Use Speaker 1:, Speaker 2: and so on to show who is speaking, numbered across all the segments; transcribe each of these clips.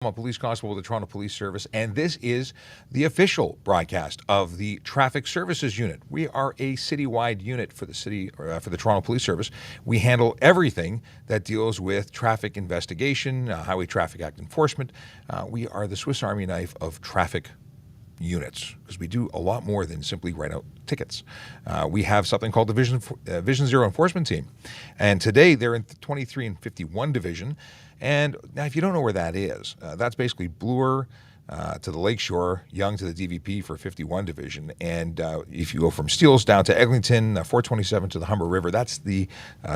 Speaker 1: I'm a police constable with the Toronto Police Service, and this is the official broadcast of the Traffic Services Unit. We are a citywide unit for the city, for the Toronto Police Service. We handle everything that deals with traffic investigation, Highway Traffic Act enforcement. We are the Swiss Army knife of traffic units because we do a lot more than simply write out tickets. We have something called the Vision Zero Enforcement Team, and today they're in the 23 and 51 Division. And now, if you don't know where that is, that's basically Bloor to the Lakeshore, Yonge to the DVP for 51 Division. And if you go from Steeles down to Eglinton, 427 to the Humber River, that's the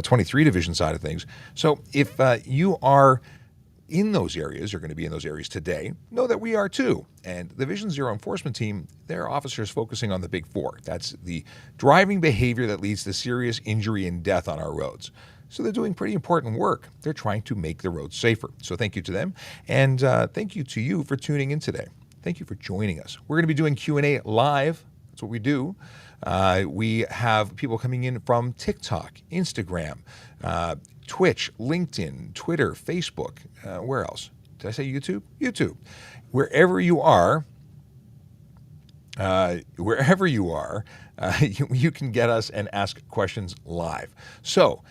Speaker 1: 23 Division side of things. So if you are in those areas, you're going to be in those areas today, know that we are too. And the Vision Zero Enforcement Team, their officers focusing on the big four. That's the driving behavior that leads to serious injury and death on our roads. So they're doing pretty important work. They're trying to make the roads safer. So thank you to them, and thank you to you for tuning in today. Thank you for joining us. We're going to be doing Q&A live. That's what we do. We have people coming in from TikTok, Instagram, Twitch, LinkedIn, Twitter, Facebook. Where else? Did I say YouTube? YouTube. Wherever you are, you can get us and ask questions live. So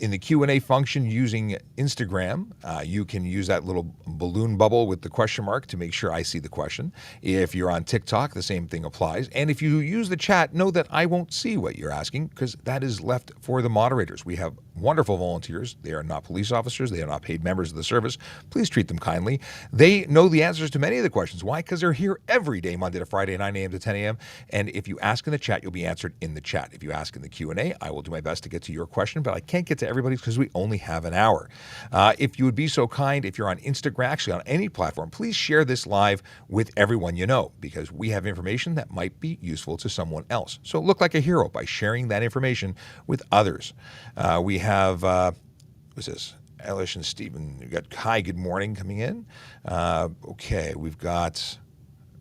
Speaker 1: in the Q&A function using Instagram, you can use that little balloon bubble with the question mark to make sure I see the question. If you're on TikTok, the same thing applies. And if you use the chat, know that I won't see what you're asking because that is left for the moderators. We have wonderful volunteers. They are not police officers. They are not paid members of the service. Please treat them kindly. They know the answers to many of the questions. Why? Because they're here every day, Monday to Friday, 9 a.m. to 10 a.m. And if you ask in the chat, you'll be answered in the chat. If you ask in the Q&A, I will do my best to get to your question, but I can't get to everybody's because we only have an hour. If you would be so kind, if you're on Instagram, actually on any platform, please share this live with everyone you know because we have information that might be useful to someone else. So look like a hero by sharing that information with others. We have, what's this? Elish and Stephen, we got hi, good morning coming in. Okay, we've got,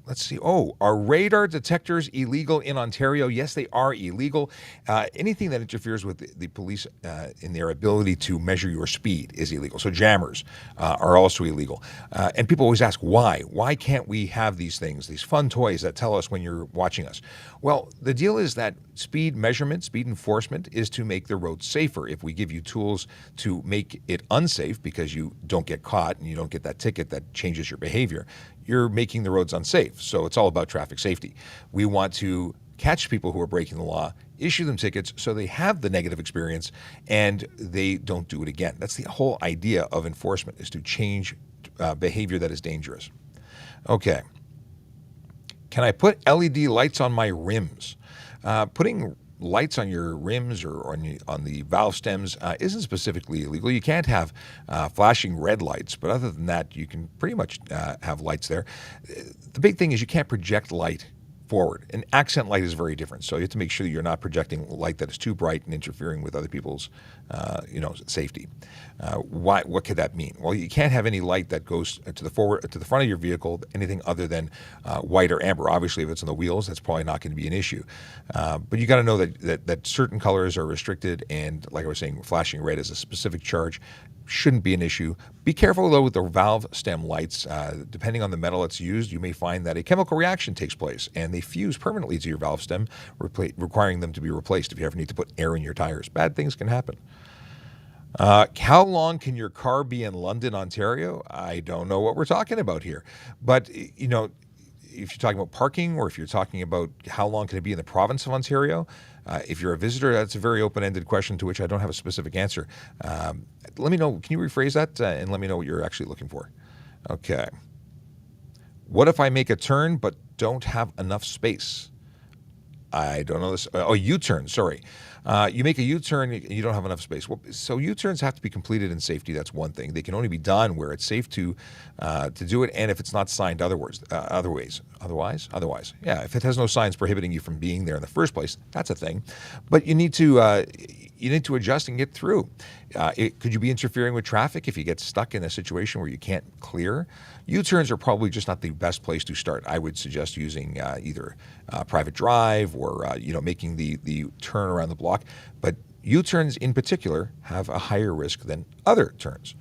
Speaker 1: let's see. Oh, are radar detectors illegal in Ontario? Yes, they are illegal. Anything that interferes with the police in their ability to measure your speed is illegal. So jammers are also illegal. And people always ask, why? Why can't we have these things, these fun toys that tell us when you're watching us? Well, the deal is that speed measurement, speed enforcement is to make the road safer. If we give you tools to make it unsafe because you don't get caught and you don't get that ticket that changes your behavior, you're making the roads unsafe. So it's all about traffic safety. We want to catch people who are breaking the law, issue them tickets so they have the negative experience and they don't do it again. That's the whole idea of enforcement, is to change behavior that is dangerous. Okay. Can I put LED lights on my rims? Putting lights on your rims or on the valve stems isn't specifically illegal. You can't have flashing red lights, but other than that, you can pretty much have lights there. The big thing is you can't project light forward. An accent light is very different, so you have to make sure that you're not projecting light that is too bright and interfering with other people's, safety. What could that mean? Well, you can't have any light that goes to the front of your vehicle, anything other than white or amber. Obviously, if it's on the wheels, that's probably not going to be an issue. But you got to know that certain colors are restricted, and like I was saying, flashing red is a specific charge. Shouldn't be an issue. Be careful though with the valve stem lights. Depending on the metal that's used, you may find that a chemical reaction takes place and they fuse permanently to your valve stem, requiring them to be replaced if you ever need to put air in your tires. Bad things can happen. How long can your car be in London, Ontario? I don't know what we're talking about here, but if you're talking about parking or if you're talking about how long can it be in the province of Ontario, if you're a visitor, that's a very open-ended question to which I don't have a specific answer. Let me know. Can you rephrase that and let me know what you're actually looking for? Okay. What if I make a turn but don't have enough space? I don't know this. U-turn, sorry. You make a U-turn, you don't have enough space. Well, so U-turns have to be completed in safety. That's one thing. They can only be done where it's safe to do it, and if it's not signed otherwise. Yeah, if it has no signs prohibiting you from being there in the first place, that's a thing. But you need to adjust and get through. Could you be interfering with traffic if you get stuck in a situation where you can't clear? U-turns are probably just not the best place to start. I would suggest using either private drive or making the turn around the block. But U-turns in particular have a higher risk than other turns.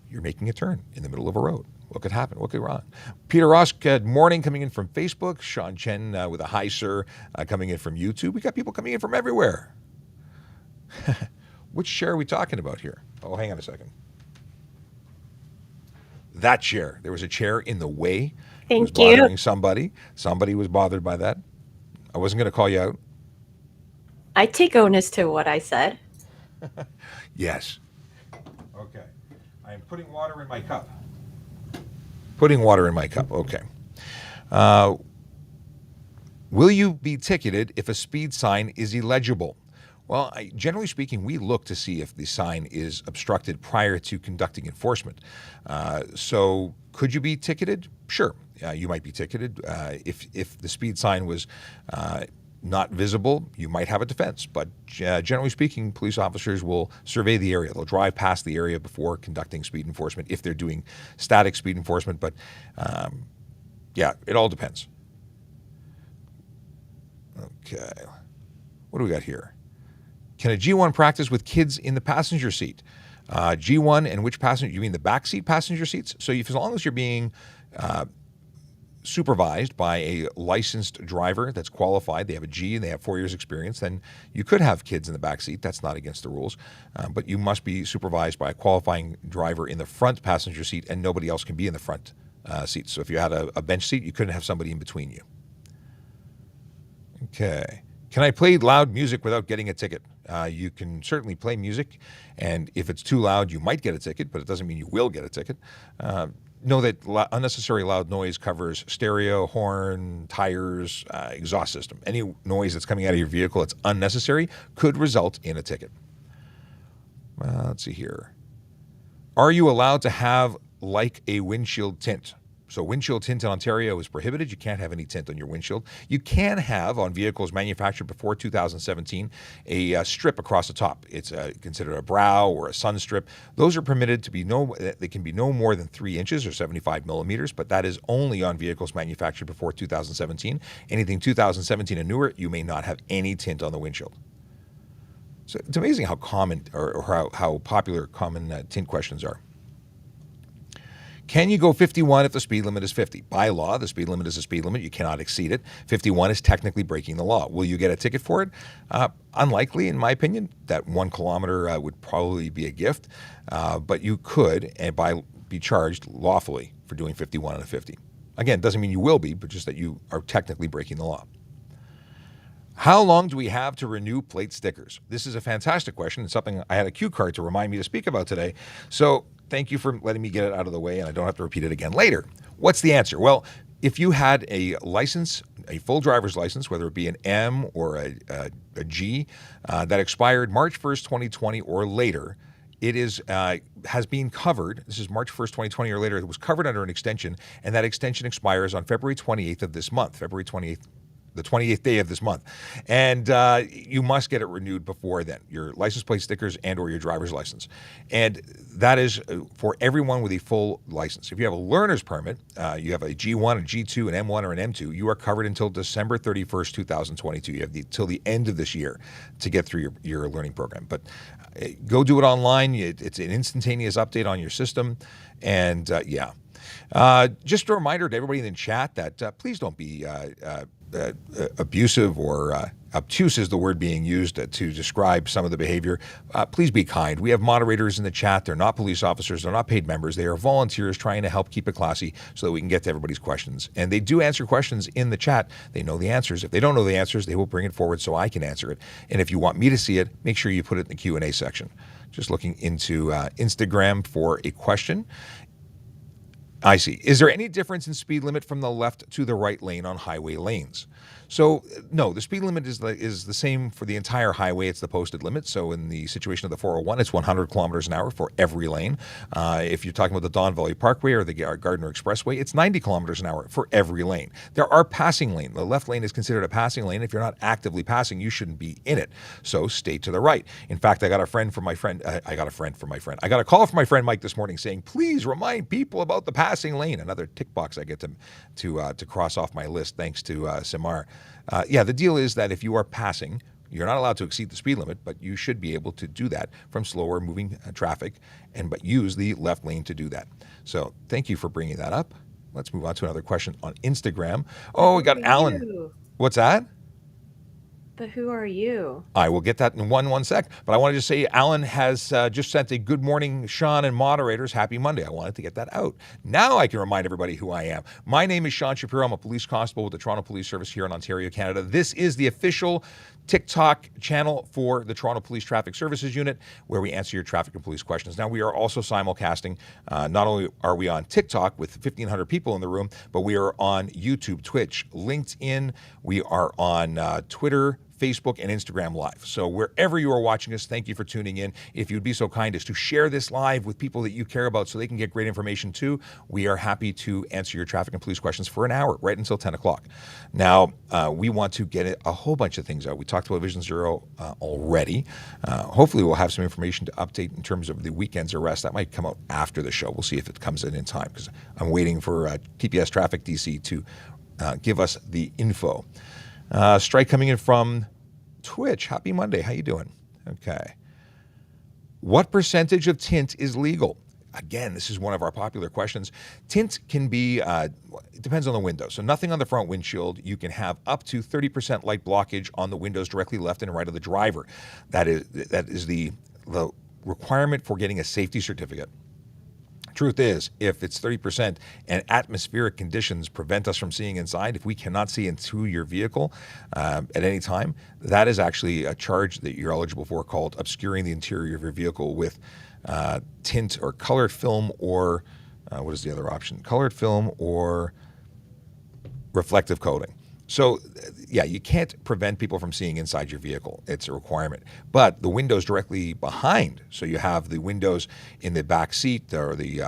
Speaker 1: you're making a turn in the middle of a road. What could happen? What could go wrong? Peter Ross, good morning, coming in from Facebook. Sean Chen with a hi, sir, coming in from YouTube. We got people coming in from everywhere. Which chair are we talking about here? Oh, hang on a second. That chair. There was a chair in the way. It was bothering somebody. Somebody was bothered by that. I wasn't going to call you out.
Speaker 2: I take onus to what I said.
Speaker 1: Yes. Okay. I'm putting water in my cup. Putting water in my cup. Okay. Will you be ticketed if a speed sign is illegible? Well, generally speaking, we look to see if the sign is obstructed prior to conducting enforcement. So could you be ticketed? Sure, you might be ticketed. If the speed sign was not visible, you might have a defense. But generally speaking, police officers will survey the area. They'll drive past the area before conducting speed enforcement if they're doing static speed enforcement. But yeah, it all depends. Okay, what do we got here? Can a G1 practice with kids in the passenger seat? G1 and which passenger? You mean the backseat passenger seats? So as long as you're being supervised by a licensed driver that's qualified, they have a G and they have 4 years experience, then you could have kids in the backseat. That's not against the rules. But you must be supervised by a qualifying driver in the front passenger seat, and nobody else can be in the front seat. So if you had a bench seat, you couldn't have somebody in between you. Okay. Can I play loud music without getting a ticket? You can certainly play music, and if it's too loud, you might get a ticket, but it doesn't mean you will get a ticket. Know that unnecessary loud noise covers stereo, horn, tires, exhaust system. Any noise that's coming out of your vehicle that's unnecessary could result in a ticket. Let's see here. Are you allowed to have like a windshield tint? So windshield tint in Ontario is prohibited. You can't have any tint on your windshield. You can have, on vehicles manufactured before 2017, a strip across the top. It's considered a brow or a sun strip. Those are permitted to be they can be no more than 3 inches or 75 millimeters, but that is only on vehicles manufactured before 2017. Anything 2017 and newer, you may not have any tint on the windshield. So it's amazing how common or how popular common tint questions are. Can you go 51 if the speed limit is 50? By law, the speed limit is a speed limit. You cannot exceed it. 51 is technically breaking the law. Will you get a ticket for it? Unlikely, in my opinion. That 1 kilometer would probably be a gift. But you could be charged lawfully for doing 51 and a 50. Again, doesn't mean you will be, but just that you are technically breaking the law. How long do we have to renew plate stickers? This is a fantastic question. It's something I had a cue card to remind me to speak about today. So thank you for letting me get it out of the way, and I don't have to repeat it again later. What's the answer? Well, if you had a license, a full driver's license, whether it be an M or a G, that expired March 1st, 2020 or later, it has been covered. This is March 1st, 2020 or later. It was covered under an extension, and that extension expires on February 28th of this month, February 28th. The 28th day of this month. And you must get it renewed before then, your license plate stickers and or your driver's license. And that is for everyone with a full license. If you have a learner's permit, you have a G1, a G2, an M1, or an M2, you are covered until December 31st, 2022. You have till the end of this year to get through your learning program. But go do it online. It's an instantaneous update on your system. And yeah. Just a reminder to everybody in the chat that please don't be abusive or obtuse is the word being used to describe some of the behavior. Please be kind. We have moderators in the chat. They're not police officers. They're not paid members. They are volunteers trying to help keep it classy so that we can get to everybody's questions. And they do answer questions in the chat. They know the answers. If they don't know the answers, they will bring it forward so I can answer it. And if you want me to see it, make sure you put it in the Q&A section. Just looking into Instagram for a question. I see. Is there any difference in speed limit from the left to the right lane on highway lanes? So no, the speed limit is the same for the entire highway. It's the posted limit. So in the situation of the 401, it's 100 kilometers an hour for every lane. If you're talking about the Don Valley Parkway or the Gardner Expressway, it's 90 kilometers an hour for every lane. There are passing lanes. The left lane is considered a passing lane. If you're not actively passing, you shouldn't be in it. So stay to the right. In fact, I got a call from my friend Mike this morning saying, please remind people about the passing lane. Another tick box I get to cross off my list thanks to Simar. Yeah, the deal is that if you are passing, You're not allowed to exceed the speed limit, but you should be able to do that from slower moving traffic, but use the left lane to do that. So thank you for bringing that up. Let's move on to another question on Instagram. Oh, we got Alan.
Speaker 2: You.
Speaker 1: What's that?
Speaker 2: But who are you?
Speaker 1: I will get that in one sec. But I want to just say Alan has just sent a good morning, Sean and moderators. Happy Monday. I wanted to get that out. Now I can remind everybody who I am. My name is Sean Shapiro. I'm a police constable with the Toronto Police Service here in Ontario, Canada. This is the official TikTok channel for the Toronto Police Traffic Services Unit, where we answer your traffic and police questions. Now, we are also simulcasting. Not only are we on TikTok with 1,500 people in the room, but we are on YouTube, Twitch, LinkedIn. We are on Twitter, Facebook, and Instagram Live. So wherever you are watching us, thank you for tuning in. If you'd be so kind as to share this live with people that you care about so they can get great information too, we are happy to answer your traffic and police questions for an hour, right until 10 o'clock. Now, we want to get a whole bunch of things out. We talked about Vision Zero already. Hopefully we'll have some information to update in terms of the weekend's arrest. That might come out after the show. We'll see if it comes in time, because I'm waiting for TPS Traffic DC to give us the info. Strike coming in from Twitch. Happy Monday. How you doing? Okay. What percentage of tint is legal? Again, this is one of our popular questions. Tint can be, it depends on the window. So nothing on the front windshield. You can have up to 30% light blockage on the windows directly left and right of the driver. That is the requirement for getting a safety certificate. Truth is, if it's 30% and atmospheric conditions prevent us from seeing inside, if we cannot see into your vehicle at any time, that is actually a charge that you're eligible for called obscuring the interior of your vehicle with tint or colored film, or what is the other option? Colored film or reflective coating. So, yeah, you can't prevent people from seeing inside your vehicle. It's a requirement. But the windows directly behind, so you have the windows in the back seat or the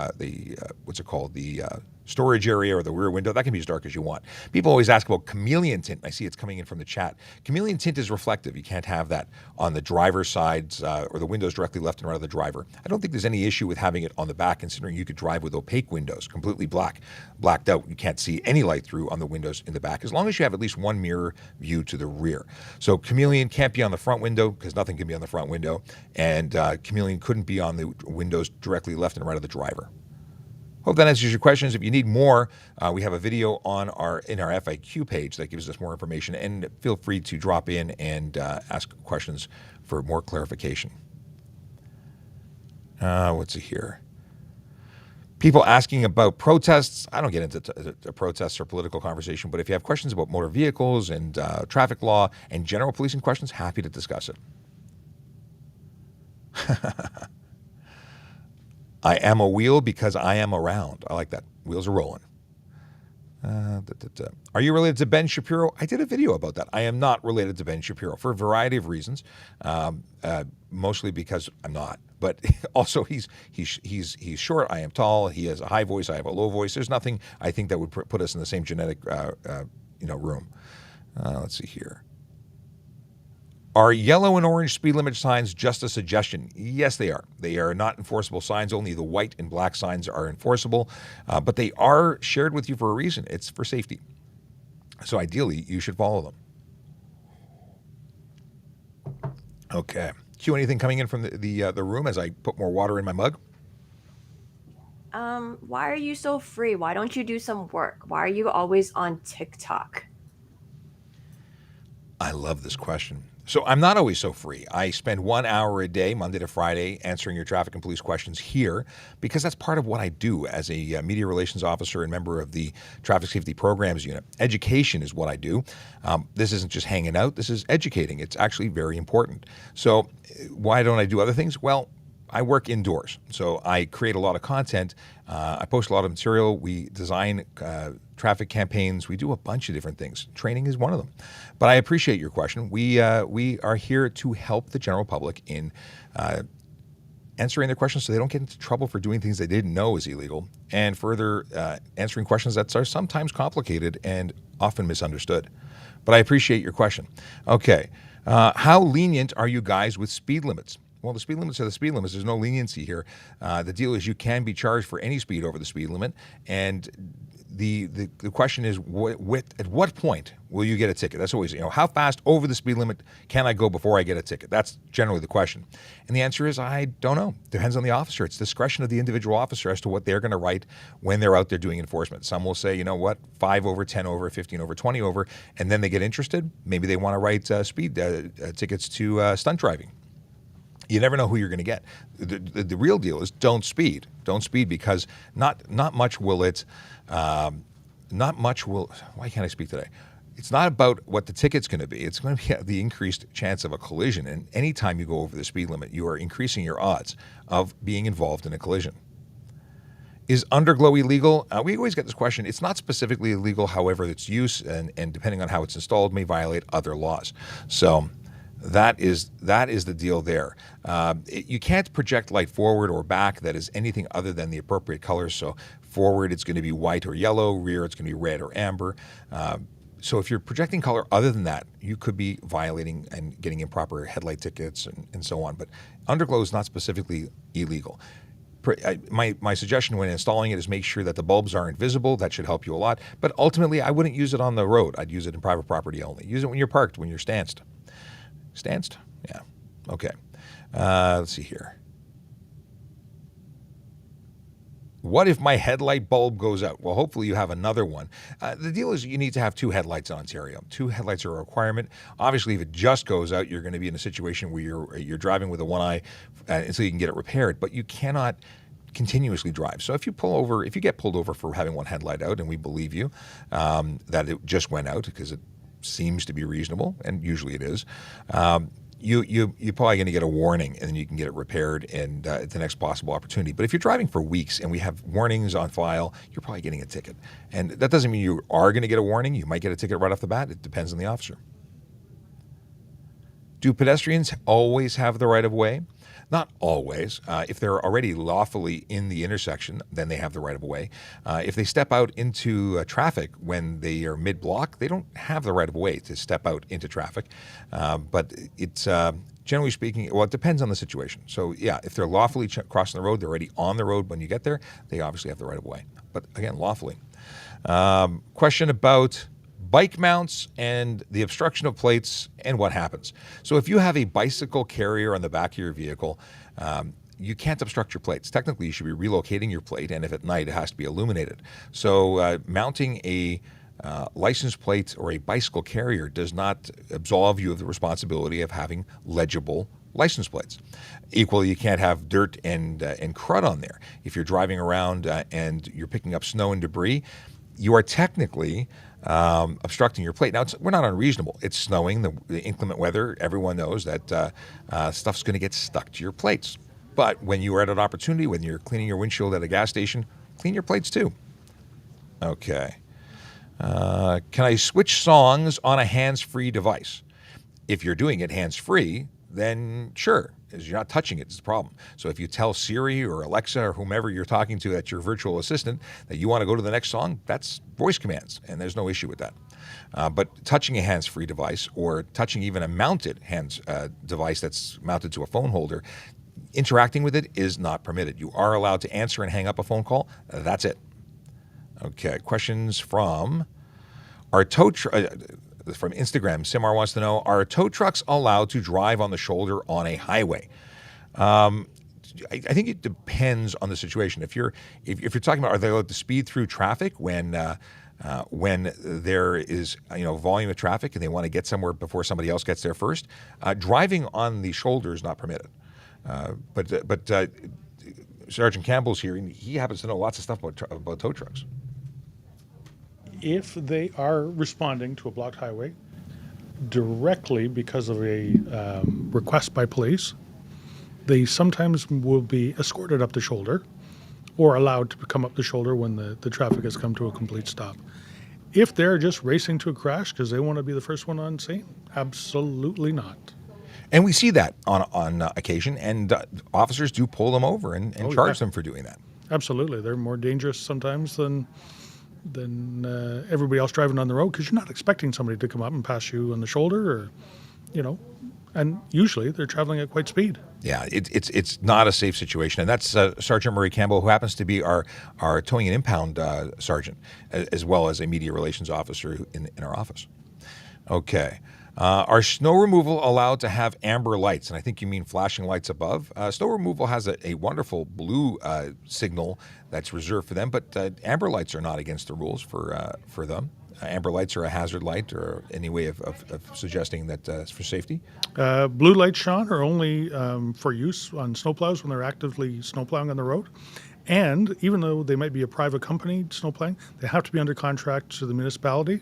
Speaker 1: storage area or the rear window, that can be as dark as you want. People always ask about chameleon tint. I see it's coming in from the chat. Chameleon tint is reflective. You can't have that on the driver's sides or the windows directly left and right of the driver. I don't think there's any issue with having it on the back, considering you could drive with opaque windows, completely blacked out. You can't see any light through on the windows in the back, as long as you have at least one mirror view to the rear. So chameleon can't be on the front window, because nothing can be on the front window, and chameleon couldn't be on the windows directly left and right of the driver. Hope that answers your questions. If you need more, we have a video in our FAQ page that gives us more information, and feel free to drop in and ask questions for more clarification. What's it here? People asking about protests. I don't get into protests or political conversation, but if you have questions about motor vehicles and traffic law and general policing questions, happy to discuss it. I am a wheel because I am around. I like that. Wheels are rolling. Are you related to Ben Shapiro? I did a video about that. I am not related to Ben Shapiro for a variety of reasons, mostly because I'm not. But also he's short. I am tall. He has a high voice. I have a low voice. There's nothing I think that would put us in the same genetic room. Let's see here. Are yellow and orange speed limit signs just a suggestion? Yes, they are. They are not enforceable signs. Only the white and black signs are enforceable, but they are shared with you for a reason. It's for safety. So ideally, you should follow them. Okay. Q, anything coming in from the room as I put more water in my mug?
Speaker 2: Why are you so free? Why don't you do some work? Why are you always on TikTok?
Speaker 1: I love this question. So I'm not always so free. I spend 1 hour a day, Monday to Friday, answering your traffic and police questions here, because that's part of what I do as a media relations officer and member of the Traffic Safety Programs Unit. Education is what I do. This isn't just hanging out. This is educating. It's actually very important. So why don't I do other things? Well, I work indoors, so I create a lot of content. I post a lot of material. We design traffic campaigns. We do a bunch of different things. Training is one of them. But I appreciate your question. We are here to help the general public in answering their questions so they don't get into trouble for doing things they didn't know is illegal, and further answering questions that are sometimes complicated and often misunderstood. But I appreciate your question. Okay. How lenient are you guys with speed limits? Well, the speed limits are the speed limits. There's no leniency here. The deal is you can be charged for any speed over the speed limit, and the question is, at what point will you get a ticket? That's always, how fast over the speed limit can I go before I get a ticket? That's generally the question. And the answer is, I don't know. Depends on the officer. It's discretion of the individual officer as to what they're going to write when they're out there doing enforcement. Some will say, 5 over, 10 over, 15 over, 20 over, and then they get interested. Maybe they want to write speed tickets to stunt driving. You never know who you're going to get. The real deal is don't speed. Don't speed, because not much will it. Why can't I speak today? It's not about what the ticket's going to be. It's going to be the increased chance of a collision. And anytime you go over the speed limit, you are increasing your odds of being involved in a collision. Is underglow illegal? We always get this question. It's not specifically illegal. However, its use and depending on how it's installed may violate other laws. So that is the deal there. You can't project light forward or back that is anything other than the appropriate colors. So forward, it's going to be white or yellow. Rear, it's going to be red or amber. So if you're projecting color other than that, you could be violating and getting improper headlight tickets and so on. But underglow is not specifically illegal. My suggestion when installing it is make sure that the bulbs aren't visible. That should help you a lot. But ultimately, I wouldn't use it on the road. I'd use it in private property only. Use it when you're parked, when you're stanced. Stanced? Yeah. Okay. Let's see here. What if my headlight bulb goes out? Well, hopefully you have another one. The deal is you need to have 2 headlights in Ontario. 2 headlights are a requirement. Obviously, if it just goes out, you're going to be in a situation where you're driving with a one eye until you can get it repaired. But you cannot continuously drive. So if you get pulled over for having one headlight out, and we believe you that it just went out because it seems to be reasonable, and usually it is, you're probably going to get a warning, and then you can get it repaired and at the next possible opportunity. But if you're driving for weeks and we have warnings on file, you're probably getting a ticket. And that doesn't mean you are going to get a warning. You might get a ticket right off the bat. It depends on the officer. Do pedestrians always have the right of way? Not always. If they're already lawfully in the intersection, then they have the right of way. If they step out into traffic when they are mid-block, they don't have the right of way to step out into traffic. But it's generally speaking, well, it depends on the situation. So yeah, if they're lawfully crossing the road, they're already on the road when you get there, they obviously have the right of way. But again, lawfully. Question about bike mounts and the obstruction of plates and what happens. So if you have a bicycle carrier on the back of your vehicle, you can't obstruct your plates. Technically, you should be relocating your plate, and if at night, it has to be illuminated. So mounting a license plate or a bicycle carrier does not absolve you of the responsibility of having legible license plates. Equally, you can't have dirt and crud on there. If you're driving around and you're picking up snow and debris, you are technically obstructing your plate. Now, we're not unreasonable. It's snowing, the inclement weather. Everyone knows that stuff's going to get stuck to your plates. But when you are at an opportunity, when you're cleaning your windshield at a gas station, clean your plates too. Okay. Can I switch songs on a hands-free device? If you're doing it hands-free, then sure, because you're not touching it is the problem. So if you tell Siri or Alexa or whomever you're talking to that's your virtual assistant that you want to go to the next song, that's voice commands, and there's no issue with that. But touching a hands-free device or touching even a mounted device that's mounted to a phone holder, interacting with it is not permitted. You are allowed to answer and hang up a phone call. That's it. Okay, questions from our from Instagram. Simar wants to know, are tow trucks allowed to drive on the shoulder on a highway? I think it depends on the situation. If you're talking about, are they allowed to speed through traffic when there is volume of traffic and they want to get somewhere before somebody else gets there first, driving on the shoulder is not permitted. But Sergeant Campbell's here, and he happens to know lots of stuff about tow trucks.
Speaker 3: If they are responding to a blocked highway directly because of a request by police, they sometimes will be escorted up the shoulder or allowed to come up the shoulder when the traffic has come to a complete stop. If they're just racing to a crash because they want to be the first one on scene, absolutely not.
Speaker 1: And we see that on occasion, and officers do pull them over and charge them for doing that.
Speaker 3: Absolutely. They're more dangerous sometimes than everybody else driving on the road because you're not expecting somebody to come up and pass you on the shoulder or, And usually they're traveling at quite speed.
Speaker 1: Yeah, it's not a safe situation, and that's Sergeant Murray Campbell, who happens to be our towing and impound sergeant, as well as a media relations officer in our office. Okay. Are snow removal allowed to have amber lights? And I think you mean flashing lights above. Snow removal has a wonderful blue signal that's reserved for them, but amber lights are not against the rules for them. Amber lights are a hazard light, or any way of suggesting that it's for safety.
Speaker 3: Blue lights, Sean, are only for use on snowplows when they're actively snowplowing on the road. And even though they might be a private company snowplowing, they have to be under contract to the municipality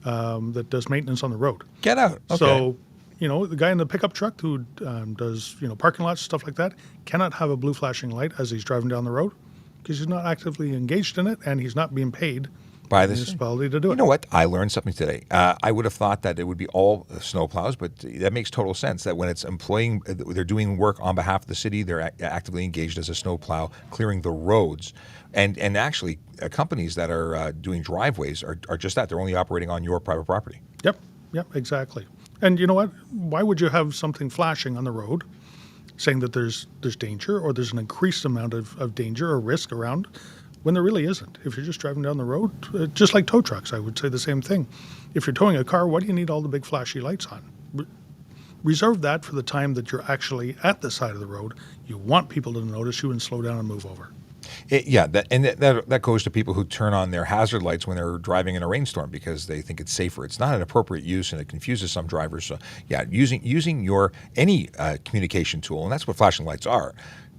Speaker 3: that does maintenance on the road.
Speaker 1: Get out. Okay.
Speaker 3: So, the guy in the pickup truck who does, parking lots, stuff like that, cannot have a blue flashing light as he's driving down the road because he's not actively engaged in it and he's not being paid
Speaker 1: by
Speaker 3: the
Speaker 1: this
Speaker 3: municipality to do it.
Speaker 1: You know what? I learned something today. I would have thought that it would be all snowplows, but that makes total sense. That when it's they're doing work on behalf of the city, they're actively engaged as a snowplow, clearing the roads. And actually, companies that are doing driveways are just that. They're only operating on your private property.
Speaker 3: Yep, exactly. And you know what? Why would you have something flashing on the road saying that there's danger or there's an increased amount of danger or risk around when there really isn't? If you're just driving down the road, just like tow trucks, I would say the same thing. If you're towing a car, why do you need all the big flashy lights on? Reserve that for the time that you're actually at the side of the road. You want people to notice you and slow down and move over.
Speaker 1: That goes to people who turn on their hazard lights when they're driving in a rainstorm because they think it's safer. It's not an appropriate use, and it confuses some drivers. So, yeah, using your any communication tool, and that's what flashing lights are.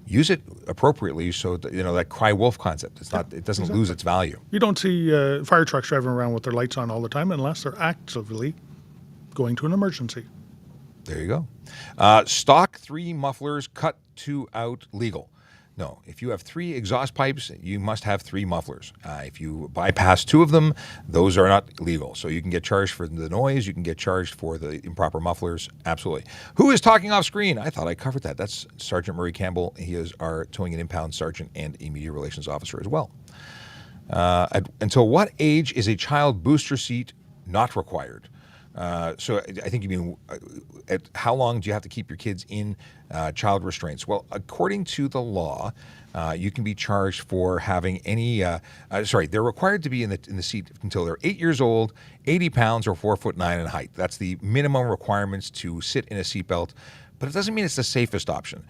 Speaker 1: Use it appropriately, so that, that cry wolf concept. It doesn't
Speaker 3: exactly.
Speaker 1: lose its value.
Speaker 3: You don't see fire trucks driving around with their lights on all the time unless they're actively going to an emergency.
Speaker 1: There you go. Stock 3 mufflers, cut 2 out, legal. No, if you have 3 exhaust pipes, you must have 3 mufflers. If you bypass 2 of them, those are not legal. So you can get charged for the noise, you can get charged for the improper mufflers, absolutely. Who is talking off screen? I thought I covered that. That's Sergeant Murray Campbell. He is our towing and impound sergeant and a media relations officer as well. Until what age is a child booster seat not required? So I think you mean at how long do you have to keep your kids in child restraints? Well, according to the law, you can be charged for having any. They're required to be in the seat until they're 8 years old, 80 pounds, or 4'9" in height. That's the minimum requirements to sit in a seatbelt. But it doesn't mean it's the safest option.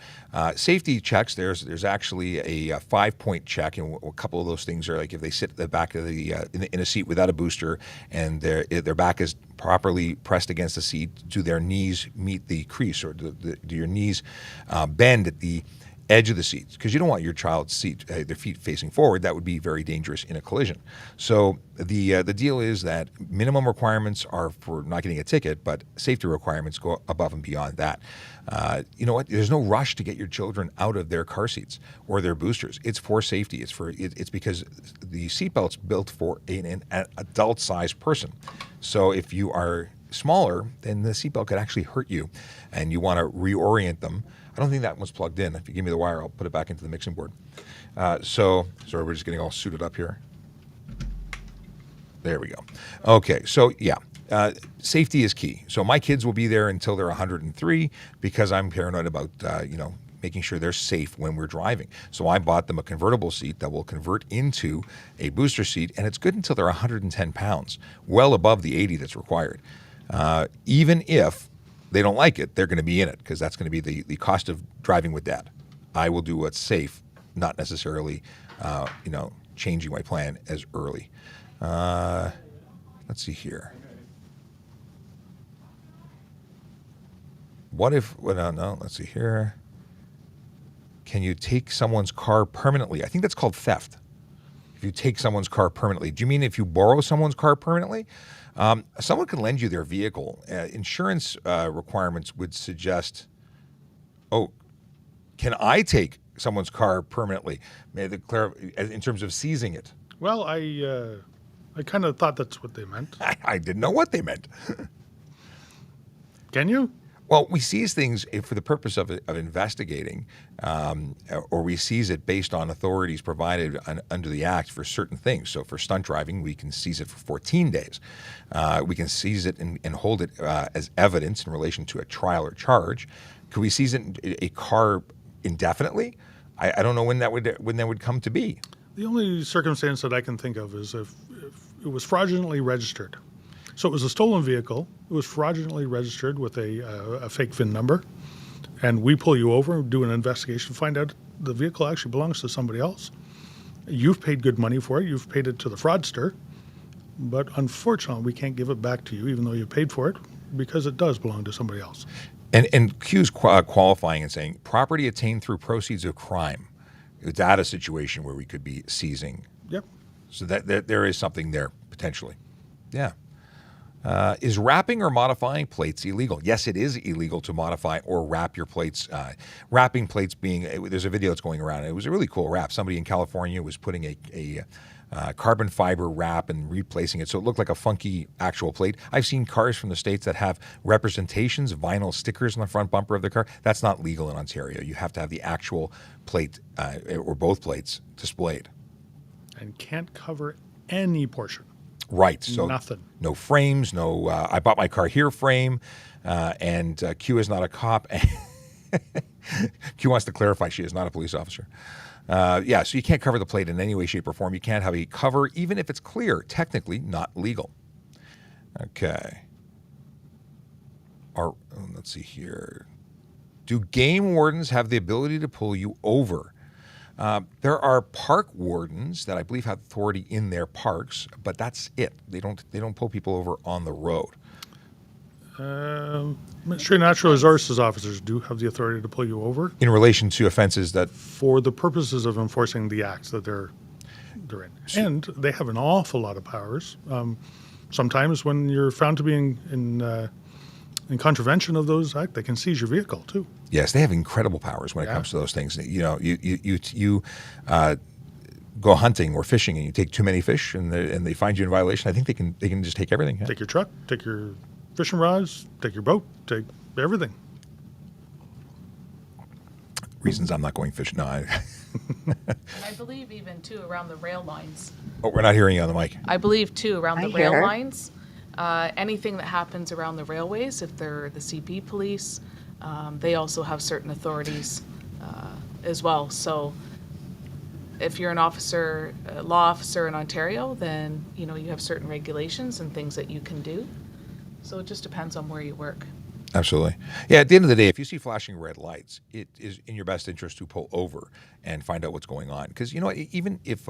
Speaker 1: Safety checks, there's actually a 5-point check, and a couple of those things are like if they sit at the back of in a seat without a booster, and their back is properly pressed against the seat, do their knees meet the crease, or do your knees bend at the edge of the seat? Because you don't want your child's seat, their feet facing forward. That would be very dangerous in a collision. So the deal is that minimum requirements are for not getting a ticket, but safety requirements go above and beyond that. You know what? There's no rush to get your children out of their car seats or their boosters. It's for safety. It's because the seatbelt's built for an adult-sized person. So if you are smaller, then the seatbelt could actually hurt you, and you want to reorient them. I don't think that one's plugged in. If you give me the wire, I'll put it back into the mixing board. Sorry, we're just getting all suited up here. There we go. Okay, so yeah, safety is key. So my kids will be there until they're 103 because I'm paranoid about, making sure they're safe when we're driving. So I bought them a convertible seat that will convert into a booster seat, and it's good until they're 110 pounds, well above the 80 that's required. Even if they don't like it, they're going to be in it because that's going to be the cost of driving with dad. I will do what's safe, not necessarily, changing my plan as early. Let's see here. What if, let's see here. Can you take someone's car permanently? I think that's called theft. If you take someone's car permanently. Do you mean if you borrow someone's car permanently? Someone can lend you their vehicle. Insurance requirements would suggest, can I take someone's car permanently? In terms of seizing it.
Speaker 3: Well, I kind of thought that's what they meant.
Speaker 1: I didn't know what they meant.
Speaker 3: Can you?
Speaker 1: Well, we seize things for the purpose of investigating, or we seize it based on authorities provided under the Act for certain things. So for stunt driving, we can seize it for 14 days. We can seize it and hold it as evidence in relation to a trial or charge. Could we seize a car indefinitely? I don't know when that would come to be.
Speaker 3: The only circumstance that I can think of is if it was fraudulently registered. So it was a stolen vehicle. It was fraudulently registered with a fake VIN number, and we pull you over, do an investigation, find out the vehicle actually belongs to somebody else. You've paid good money for it. You've paid it to the fraudster, but unfortunately, we can't give it back to you, even though you paid for it, because it does belong to somebody else.
Speaker 1: And Q's qualifying and saying property attained through proceeds of crime. Is that a situation where we could be seizing?
Speaker 3: Yep.
Speaker 1: So that there is something there potentially. Yeah. Is wrapping or modifying plates illegal? Yes, it is illegal to modify or wrap your plates. Wrapping plates being, there's a video that's going around. It was a really cool wrap. Somebody in California was putting a carbon fiber wrap and replacing it so it looked like a funky actual plate. I've seen cars from the States that have representations, vinyl stickers on the front bumper of the car. That's not legal in Ontario. You have to have the actual plate or both plates displayed.
Speaker 3: And can't cover any portion.
Speaker 1: Right. So
Speaker 3: nothing.
Speaker 1: No frames, no I bought my car here frame, and Q is not a cop. Q wants to clarify she is not a police officer. So you can't cover the plate in any way, shape, or form. You can't have a cover, even if it's clear. Technically not legal. Okay. Let's see here. Do game wardens have the ability to pull you over? There are park wardens that I believe have authority in their parks, but that's it. They don't pull people over on the road.
Speaker 3: Ministry of Natural Resources officers do have the authority to pull you over
Speaker 1: In relation to offenses that...
Speaker 3: for the purposes of enforcing the acts that they're in. And they have an awful lot of powers. Sometimes when you're found to be in contravention of those acts, they can seize your vehicle too.
Speaker 1: Yes, they have incredible powers when it comes to those things. You know, you go hunting or fishing and you take too many fish and they find you in violation. I think they can just take everything. Yeah?
Speaker 3: Take your truck, take your fishing rods, take your boat, take everything.
Speaker 1: Reasons I'm not going fishing. No,
Speaker 4: And I believe even too around the rail lines.
Speaker 1: Oh, we're not hearing you on the mic.
Speaker 4: I believe too around the
Speaker 2: I hear
Speaker 4: rail
Speaker 2: her.
Speaker 4: lines. Anything that happens around the railways, if they're the CP police, they also have certain authorities as well. So if you're an officer, a law officer in Ontario, then you have certain regulations and things that you can do. So it just depends on where you work.
Speaker 1: Absolutely. Yeah, at the end of the day, if you see flashing red lights, it is in your best interest to pull over and find out what's going on. Because, even if,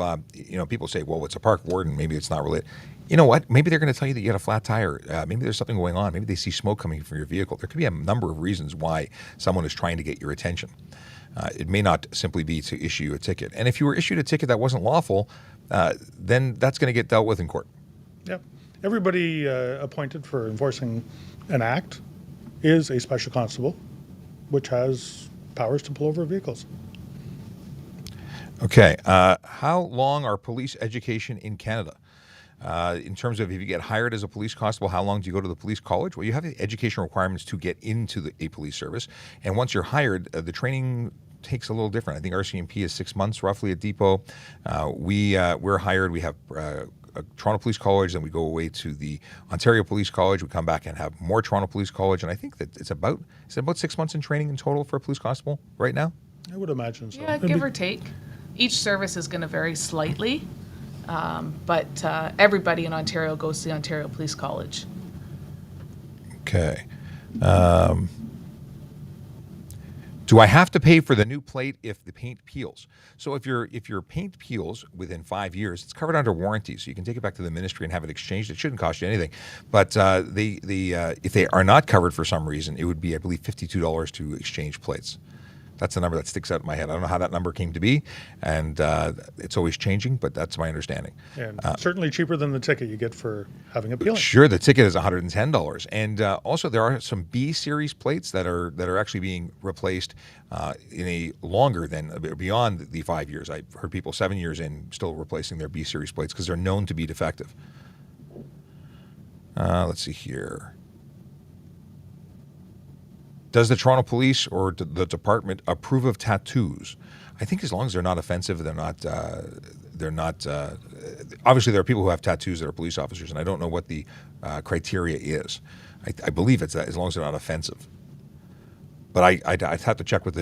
Speaker 1: people say, well, it's a park warden, maybe it's not related. You know what? Maybe they're going to tell you that you had a flat tire. Maybe there's something going on. Maybe they see smoke coming from your vehicle. There could be a number of reasons why someone is trying to get your attention. It may not simply be to issue you a ticket. And if you were issued a ticket that wasn't lawful, then that's going to get dealt with in court.
Speaker 3: Yep. Everybody appointed for enforcing an act is a special constable, which has powers to pull over vehicles.
Speaker 1: Okay. How long are police education in Canada? In terms of if you get hired as a police constable, how long do you go to the police college? Well, you have the education requirements to get into a police service. And once you're hired, the training takes a little different. I think RCMP is 6 months roughly at Depot. We're hired. We have Toronto Police College, then we go away to the Ontario Police College. We come back and have more Toronto Police College. And I think that it's about 6 months in training in total for a police constable right now?
Speaker 3: I would imagine so.
Speaker 4: Yeah, give or take. Each service is going to vary slightly, but everybody in Ontario goes to the Ontario Police College.
Speaker 1: Okay. Do I have to pay for the new plate if the paint peels? So if your paint peels within 5 years, it's covered under warranty, so you can take it back to the ministry and have it exchanged. It shouldn't cost you anything. But if they are not covered for some reason, it would be, I believe, $52 to exchange plates. That's the number that sticks out in my head. I don't know how that number came to be, and it's always changing, but that's my understanding.
Speaker 3: And certainly cheaper than the ticket you get for having a peeling.
Speaker 1: Sure, the ticket is $110, and also there are some B series plates that are actually being replaced in a longer than beyond the 5 years. I've heard people 7 years in still replacing their B series plates because they're known to be defective. Let's see here. Does the Toronto Police or the department approve of tattoos? I think as long as they're not offensive, they're not. Obviously, there are people who have tattoos that are police officers, and I don't know what the criteria is. I believe it's that as long as they're not offensive. But I'd have to check with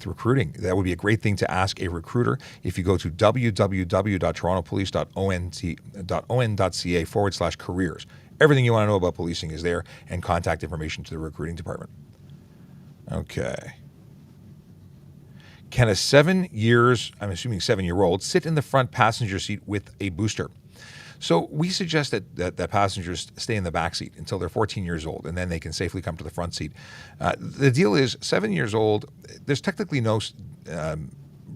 Speaker 1: recruiting. That would be a great thing to ask a recruiter. If you go to www.torontopolice.on.ca/careers, everything you want to know about policing is there, and contact information to the recruiting department. Okay. Can a 7-year-old, sit in the front passenger seat with a booster? So we suggest that passengers stay in the back seat until they're 14 years old, and then they can safely come to the front seat. The deal is 7 years old, there's technically no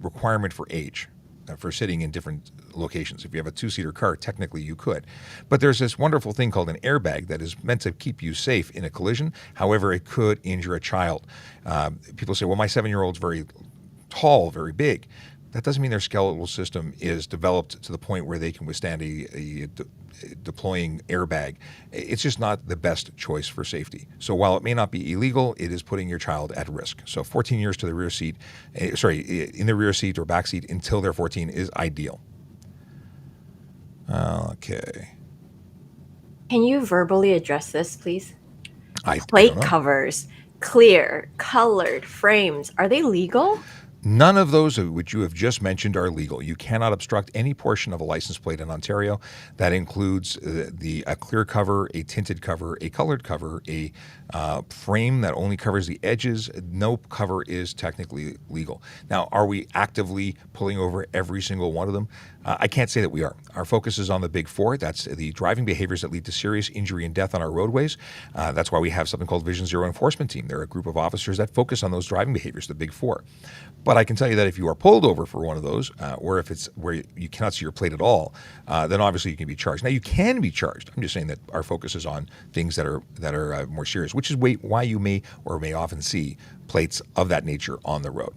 Speaker 1: requirement for age for sitting in different locations. If you have a 2-seater car, technically you could. But there's this wonderful thing called an airbag that is meant to keep you safe in a collision. However, it could injure a child. People say, well, my 7-year-old's very tall, very big. That doesn't mean their skeletal system is developed to the point where they can withstand a deploying airbag. It's just not the best choice for safety. So while it may not be illegal, it is putting your child at risk. So 14 years to the rear seat, in the rear seat or back seat until they're 14 is ideal. Okay.
Speaker 2: Can you verbally address this, please?
Speaker 1: I
Speaker 2: Plate
Speaker 1: don't know.
Speaker 2: covers, clear, colored frames, are they legal?
Speaker 1: None of those which you have just mentioned are legal. You cannot obstruct any portion of a license plate in Ontario. That includes a clear cover, a tinted cover, a colored cover, a frame that only covers the edges. No cover is technically legal. Now, are we actively pulling over every single one of them? I can't say that we are. Our focus is on the big four. That's the driving behaviors that lead to serious injury and death on our roadways. That's why we have something called Vision Zero Enforcement Team. They're a group of officers that focus on those driving behaviors, the big four. But I can tell you that if you are pulled over for one of those, or if it's where you cannot see your plate at all, then obviously you can be charged. Now, you can be charged. I'm just saying that our focus is on things that are more serious, which is why you may or may often see plates of that nature on the road.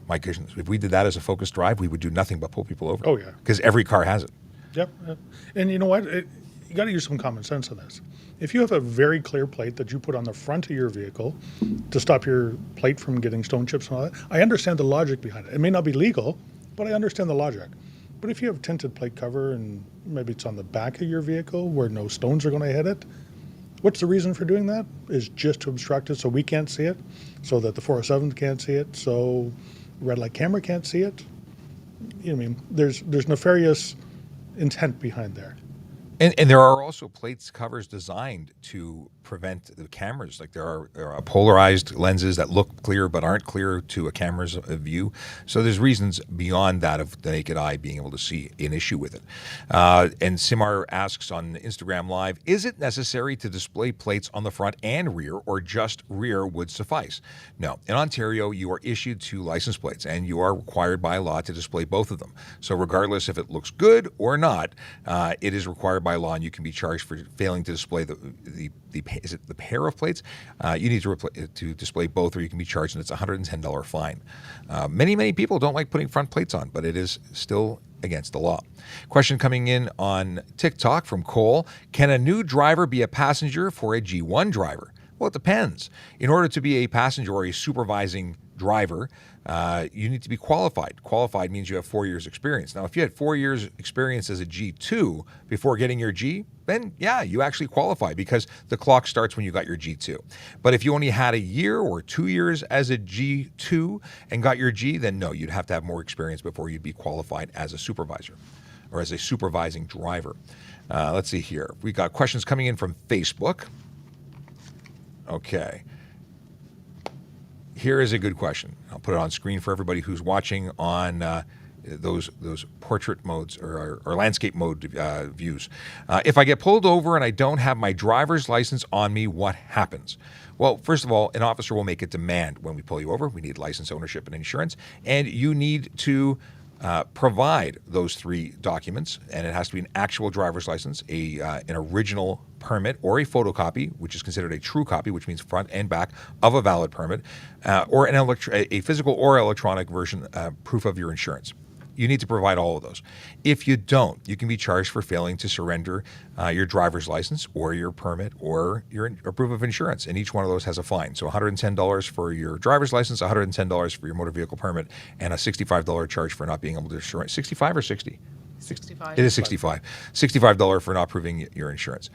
Speaker 1: My goodness, if we did that as a focused drive, we would do nothing but pull people over.
Speaker 3: Oh, yeah.
Speaker 1: Because every car has it.
Speaker 3: Yep. And you know what? You got to use some common sense in this. If you have a very clear plate that you put on the front of your vehicle to stop your plate from getting stone chips and all that, I understand the logic behind it. It may not be legal, but I understand the logic. But if you have tinted plate cover and maybe it's on the back of your vehicle where no stones are going to hit it, what's the reason for doing that? Is just to obstruct it so we can't see it, so that the 407 can't see it, so red light camera can't see it. You know what I mean? There's nefarious intent behind there.
Speaker 1: And there are also plates covers designed to prevent the cameras. Like there are polarized lenses that look clear but aren't clear to a camera's view. So there's reasons beyond that of the naked eye being able to see an issue with it. And Simar asks on Instagram Live, is it necessary to display plates on the front and rear, or just rear would suffice? No. In Ontario, you are issued 2 license plates, and you are required by law to display both of them. So regardless if it looks good or not, it is required by law, and you can be charged for failing to display the pair of plates. You need to display both, or you can be charged, and it's a $110 fine. Many people don't like putting front plates on, but it is still against the law. Question coming in on TikTok from Cole: can a new driver be a passenger for a G1 driver? Well, it depends. In order to be a passenger or a supervising driver, you need to be qualified. Qualified means you have 4 years experience. Now, if you had 4 years experience as a G2 before getting your G, then yeah, you actually qualify because the clock starts when you got your G2. But if you only had a year or 2 years as a G2 and got your G, then no, you'd have to have more experience before you'd be qualified as a supervisor or as a supervising driver. Let's see here. We got questions coming in from Facebook. Okay. Here is a good question. I'll put it on screen for everybody who's watching on those portrait modes or landscape mode views. If I get pulled over and I don't have my driver's license on me, what happens? Well, first of all, an officer will make a demand when we pull you over. We need license, ownership, and insurance. And you need to provide those 3 documents, and it has to be an actual driver's license, an original permit, or a photocopy, which is considered a true copy, which means front and back of a valid permit, or a physical or electronic version, proof of your insurance. You need to provide all of those. If you don't, you can be charged for failing to surrender your driver's license or your permit or your proof of insurance. And each one of those has a fine. So $110 for your driver's license, $110 for your motor vehicle permit, and a $65 charge for not being able to surrender. 65 or 60?
Speaker 4: 65.
Speaker 1: It is 65. $65 for not proving your insurance.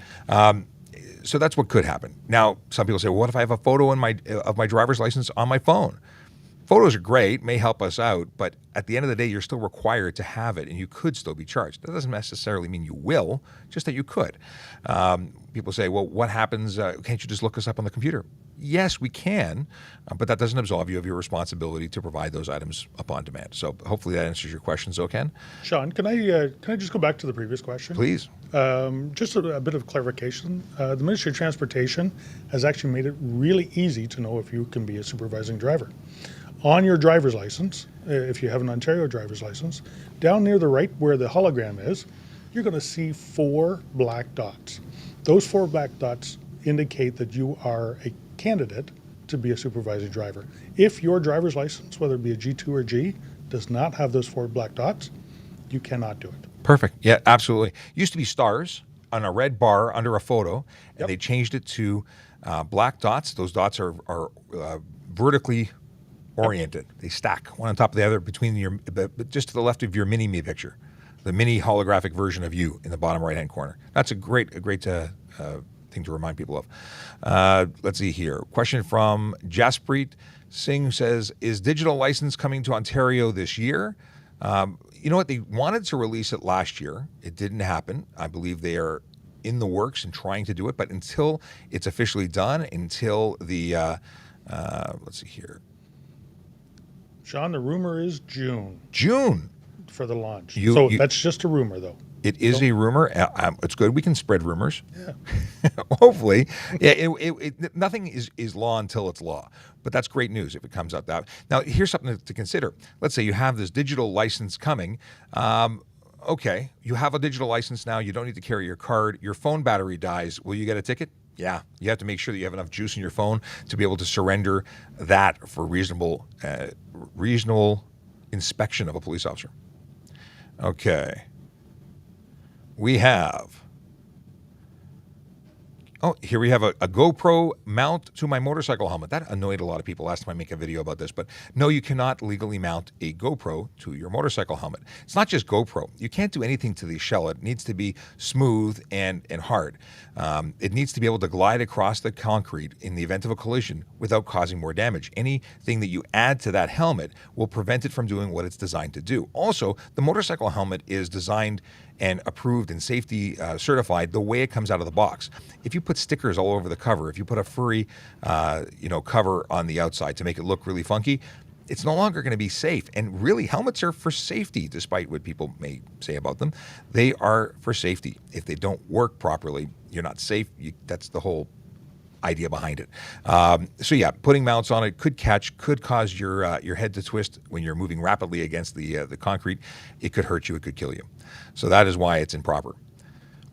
Speaker 1: So that's what could happen. Now, some people say, well, what if I have a photo of my driver's license on my phone? Photos are great, may help us out, but at the end of the day, you're still required to have it, and you could still be charged. That doesn't necessarily mean you will, just that you could. People say, well, what happens? Can't you just look us up on the computer? Yes, we can, but that doesn't absolve you of your responsibility to provide those items upon demand. So hopefully that answers your question, Ken.
Speaker 3: Sean, can I just go back to the previous question?
Speaker 1: Please.
Speaker 3: Just a bit of clarification. The Ministry of Transportation has actually made it really easy to know if you can be a supervising driver. On your driver's license, if you have an Ontario driver's license, down near the right where the hologram is, you're going to see 4 black dots. Those 4 black dots indicate that you are a candidate to be a supervising driver. If your driver's license, whether it be a G2 or G, does not have those 4 black dots, you cannot do it.
Speaker 1: Perfect. Yeah, absolutely. Used to be stars on a red bar under a photo, and
Speaker 3: Yep.
Speaker 1: they changed it to black dots. Those dots are vertically oriented. They stack one on top of the other between just to the left of your mini-me picture, the mini holographic version of you in the bottom right-hand corner. That's a great thing to remind people of. Let's see here. Question from Jaspreet Singh says, is digital license coming to Ontario this year? You know what? They wanted to release it last year. It didn't happen. I believe they are in the works and trying to do it, but until it's officially done, until the, let's see here.
Speaker 3: Sean, the rumor is June
Speaker 1: June.
Speaker 3: for the launch.
Speaker 1: You-
Speaker 3: That's just a rumor, though.
Speaker 1: It is a rumor. It's good. We can spread rumors.
Speaker 3: Yeah.
Speaker 1: Hopefully. Yeah, nothing is law until it's law. But that's great news if it comes out that. Now, here's something to consider. Let's say you have this digital license coming. Okay, you have a digital license now. You don't need to carry your card. Your phone battery dies. Will you get a ticket? Yeah, you have to make sure that you have enough juice in your phone to be able to surrender that for reasonable inspection of a police officer. Okay. We have, here we have a GoPro mount to my motorcycle helmet. That annoyed a lot of people last time I make a video about this, but no, you cannot legally mount a GoPro to your motorcycle helmet. It's not just GoPro. You can't do anything to the shell. It needs to be smooth and hard. It needs to be able to glide across the concrete in the event of a collision without causing more damage. Anything that you add to that helmet will prevent it from doing what it's designed to do. Also, the motorcycle helmet is designed and approved and safety certified the way it comes out of the box. If you put stickers all over the cover, if you put a furry cover on the outside to make it look really funky, it's no longer going to be safe. And really, helmets are for safety, despite what people may say about them. They are for safety. If they don't work properly, you're not safe. That's the whole idea behind it. So yeah, putting mounts on it could cause your head to twist when you're moving rapidly against the concrete. It could hurt you. It could kill you. So that is why it's improper.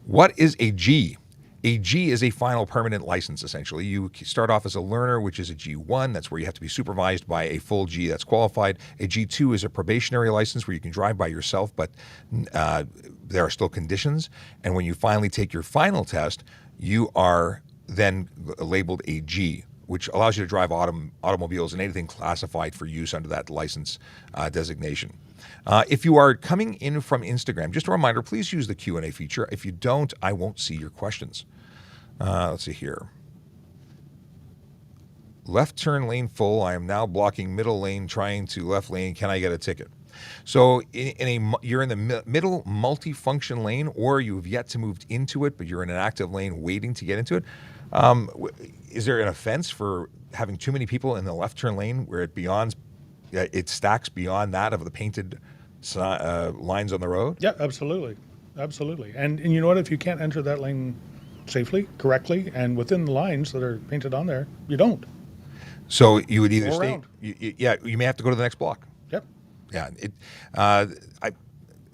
Speaker 1: What is a G? A G is a final permanent license, essentially. You start off as a learner, which is a G1. That's where you have to be supervised by a full G that's qualified. A G2 is a probationary license where you can drive by yourself, but there are still conditions. And when you finally take your final test, you are then labeled a G, which allows you to drive automobiles and anything classified for use under that license designation. If you are coming in from Instagram, just a reminder, please use the Q&A feature. If you don't, I won't see your questions. Let's see here. Left turn lane full. I am now blocking middle lane, trying to left lane. Can I get a ticket? So you're in the middle multi-function lane, or you've yet to move into it, but you're in an active lane waiting to get into it. Is there an offense for having too many people in the left turn lane where it stacks beyond that of the painted lines on the road?
Speaker 3: Yeah, absolutely. Absolutely. And you know what? If you can't enter that lane safely, correctly, and within the lines that are painted on there, you don't.
Speaker 1: So you would either
Speaker 3: Go
Speaker 1: stay.
Speaker 3: around.
Speaker 1: You may have to go to the next block.
Speaker 3: Yep.
Speaker 1: Yeah.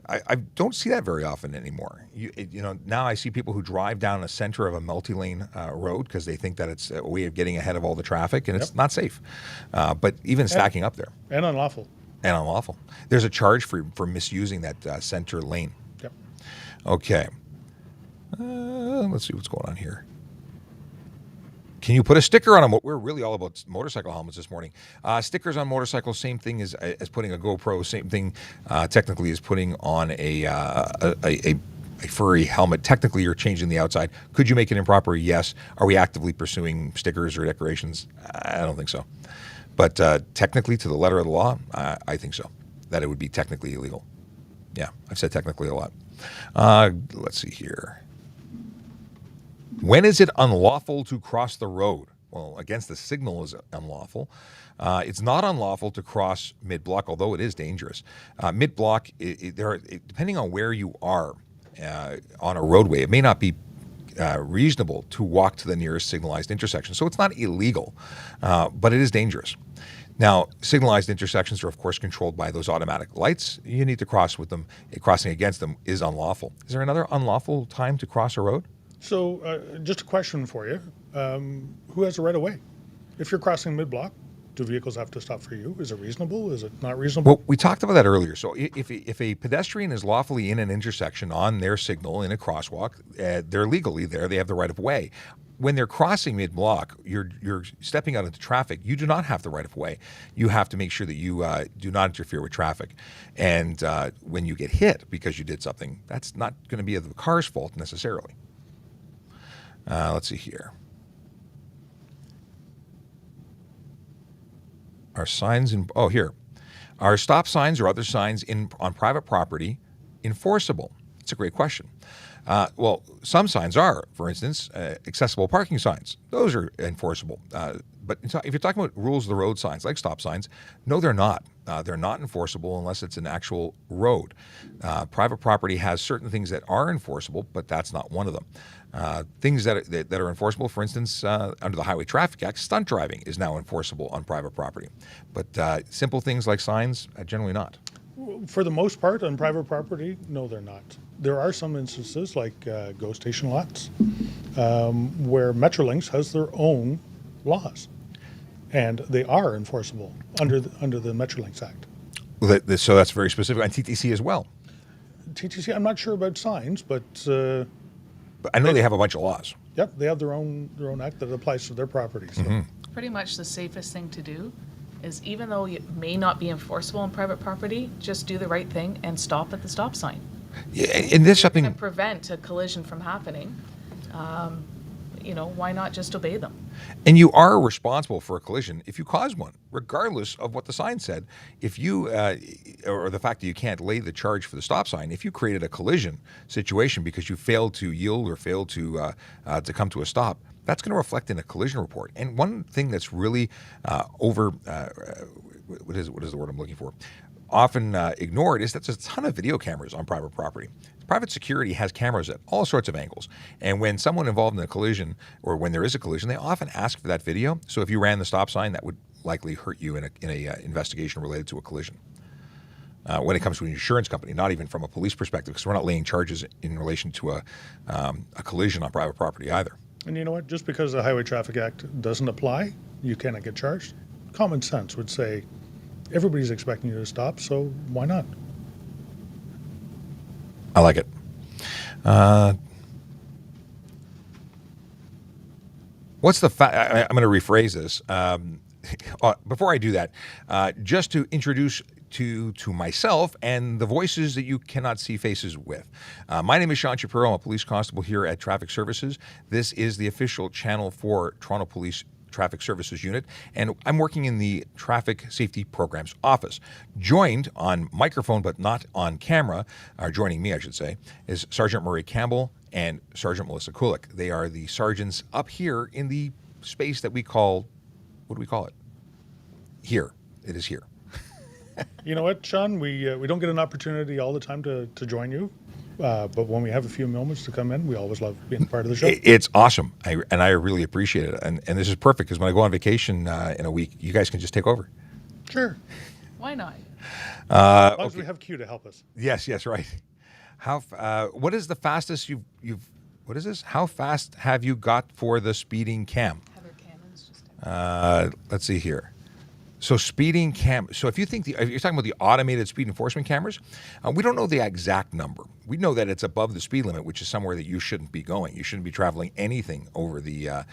Speaker 1: I don't see that very often anymore. Now I see people who drive down the center of a multi-lane road because they think that it's a way of getting ahead of all the traffic, and it's not safe. But even stacking up there.
Speaker 3: And unlawful.
Speaker 1: And unlawful. There's a charge for misusing that center lane.
Speaker 3: Yep.
Speaker 1: Okay. Let's see what's going on here. Can you put a sticker on them? We're really all about motorcycle helmets this morning. Stickers on motorcycles, same thing as putting a GoPro. Same thing, technically, as putting on a furry helmet. Technically, you're changing the outside. Could you make it improper? Yes. Are we actively pursuing stickers or decorations? I don't think so. But technically, to the letter of the law, I think so. That it would be technically illegal. Yeah, I've said technically a lot. Let's see here. When is it unlawful to cross the road? Well, against the signal is unlawful. It's not unlawful to cross mid-block, although it is dangerous. Mid-block, depending on where you are on a roadway, it may not be reasonable to walk to the nearest signalized intersection. So it's not illegal, but it is dangerous. Now, signalized intersections are, of course, controlled by those automatic lights. You need to cross with them. Crossing against them is unlawful. Is there another unlawful time to cross a road?
Speaker 3: So, just a question for you. Who has the right of way? If you're crossing mid-block, do vehicles have to stop for you? Is it reasonable? Is it not reasonable?
Speaker 1: Well, we talked about that earlier. So if a pedestrian is lawfully in an intersection on their signal in a crosswalk, they're legally there. They have the right of way. When they're crossing mid-block, you're stepping out into traffic. You do not have the right of way. You have to make sure that you do not interfere with traffic. And when you get hit because you did something, that's not going to be the car's fault necessarily. Let's see here. Are signs here. Are stop signs or other signs on private property enforceable? It's a great question. Well, some signs are. For instance, accessible parking signs. Those are enforceable. But if you're talking about rules of the road signs, like stop signs, no, they're not. They're not enforceable unless it's an actual road. Private property has certain things that are enforceable, but that's not one of them. Things that are enforceable, for instance, under the Highway Traffic Act, stunt driving is now enforceable on private property. But simple things like signs, generally not.
Speaker 3: For the most part, on private property, no, they're not. There are some instances, like GO station lots, where Metrolinx has their own laws, and they are enforceable under the Metrolinx Act.
Speaker 1: So that's very specific. And TTC as well.
Speaker 3: TTC, I'm not sure about signs, but
Speaker 1: I know they have a bunch of laws.
Speaker 3: Yep, they have their own act that applies to their properties. So.
Speaker 1: Mm-hmm.
Speaker 4: Pretty much the safest thing to do is, even though it may not be enforceable on private property, just do the right thing and stop at the stop sign.
Speaker 1: Yeah, and there's something
Speaker 4: to prevent a collision from happening. Why not just obey them?
Speaker 1: And you are responsible for a collision if you cause one, regardless of what the sign said. If you, or the fact that you can't lay the charge for the stop sign, if you created a collision situation because you failed to yield or failed to come to a stop, that's going to reflect in a collision report. And one thing that's really what is the word I'm looking for? Often ignored is that there's a ton of video cameras on private property. Private security has cameras at all sorts of angles. And when someone involved in a collision, or when there is a collision, they often ask for that video. So if you ran the stop sign, that would likely hurt you in a investigation related to a collision. When it comes to an insurance company, not even from a police perspective, because we're not laying charges in relation to a collision on private property either.
Speaker 3: And you know what? Just because the Highway Traffic Act doesn't apply, you cannot get charged. Common sense would say everybody's expecting you to stop, so why not?
Speaker 1: I like it. What's the I'm going to rephrase this. Before I do that, just to introduce to myself and the voices that you cannot see faces with. My name is Sean Shapiro. I'm a police constable here at Traffic Services. This is the official channel for Toronto Police Traffic Services Unit, and I'm working in the Traffic Safety Programs Office. Joined on microphone but not on camera, or joining me I should say, is Sergeant Murray Campbell and Sergeant Melissa Kulik. They are the sergeants up here in the space that we call, what do we call it? Here. It is here.
Speaker 3: You know what, Sean? We don't get an opportunity all the time to join you. But when we have a few moments to come in, we always love being part of the show.
Speaker 1: It's awesome, and I really appreciate it. And this is perfect because when I go on vacation in a week, you guys can just take over.
Speaker 3: Sure.
Speaker 4: Why not?
Speaker 3: As long as we have Q to help us.
Speaker 1: Yes, right. What is the fastest you've? What is this? How fast have you got for the speeding cam?
Speaker 4: Heather Cannon's just.
Speaker 1: Let's see here. So speeding So if you're talking about the automated speed enforcement cameras, we don't know the exact number. We know that it's above the speed limit, which is somewhere that you shouldn't be going. You shouldn't be traveling anything over the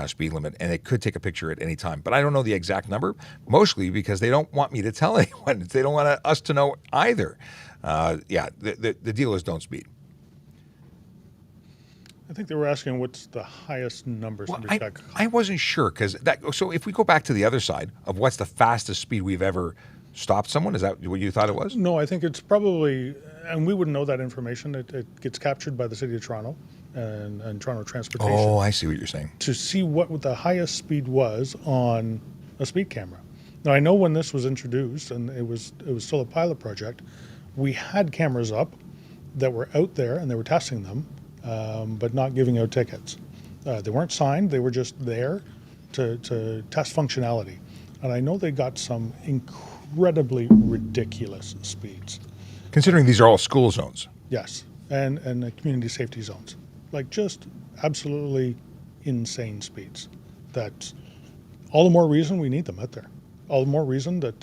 Speaker 1: speed limit, and it could take a picture at any time. But I don't know the exact number, mostly because they don't want me to tell anyone. They don't want us to know either. The deal is don't speed.
Speaker 3: I think they were asking what's the highest number somebody's got.
Speaker 1: I wasn't sure so if we go back to the other side of what's the fastest speed we've ever stopped someone, is that what you thought it was?
Speaker 3: No, I think it's probably, and we wouldn't know that information. It gets captured by the City of Toronto and Toronto Transportation.
Speaker 1: Oh, I see what you're saying.
Speaker 3: To see what the highest speed was on a speed camera. Now, I know when this was introduced, and it was still a pilot project, we had cameras up that were out there and they were testing them, but not giving out tickets. They weren't signed, they were just there to test functionality. And I know they got some incredibly ridiculous speeds.
Speaker 1: Considering these are all school zones.
Speaker 3: Yes, and the community safety zones. Like just absolutely insane speeds. That's all the more reason we need them out there. All the more reason that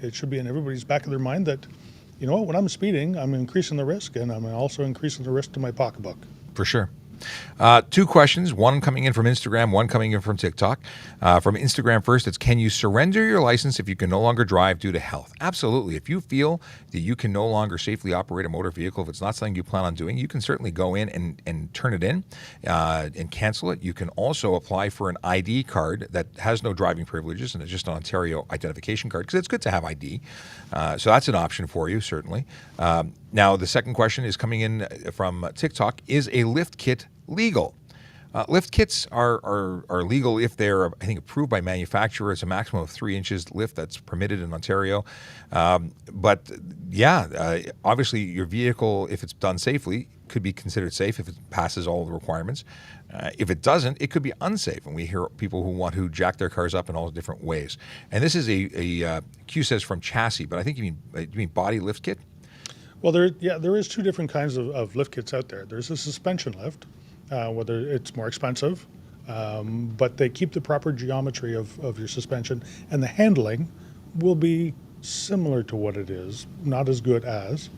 Speaker 3: it should be in everybody's back of their mind that, you know what, when I'm speeding, I'm increasing the risk, and I'm also increasing the risk to my pocketbook.
Speaker 1: For sure. Two questions, one coming in from Instagram, one coming in from TikTok. From Instagram first, it's, can you surrender your license if you can no longer drive due to health? Absolutely. If you feel that you can no longer safely operate a motor vehicle, if it's not something you plan on doing, you can certainly go in and turn it in and cancel it. You can also apply for an ID card that has no driving privileges and it's just an Ontario identification card, because it's good to have ID. So that's an option for you, certainly. Now, the second question is coming in from TikTok. Is a lift kit legal? Lift kits are legal if they're, I think, approved by manufacturer. It's a maximum of 3 inches lift that's permitted in Ontario. Obviously your vehicle, if it's done safely, could be considered safe if it passes all the requirements. If it doesn't, it could be unsafe. And we hear people who want to jack their cars up in all different ways. And this is a Q says from chassis, but I think you mean body lift kit?
Speaker 3: Well, there is two different kinds of lift kits out there. There's a suspension lift, whether it's more expensive, but they keep the proper geometry of your suspension, and the handling will be similar to what it is, not as good as,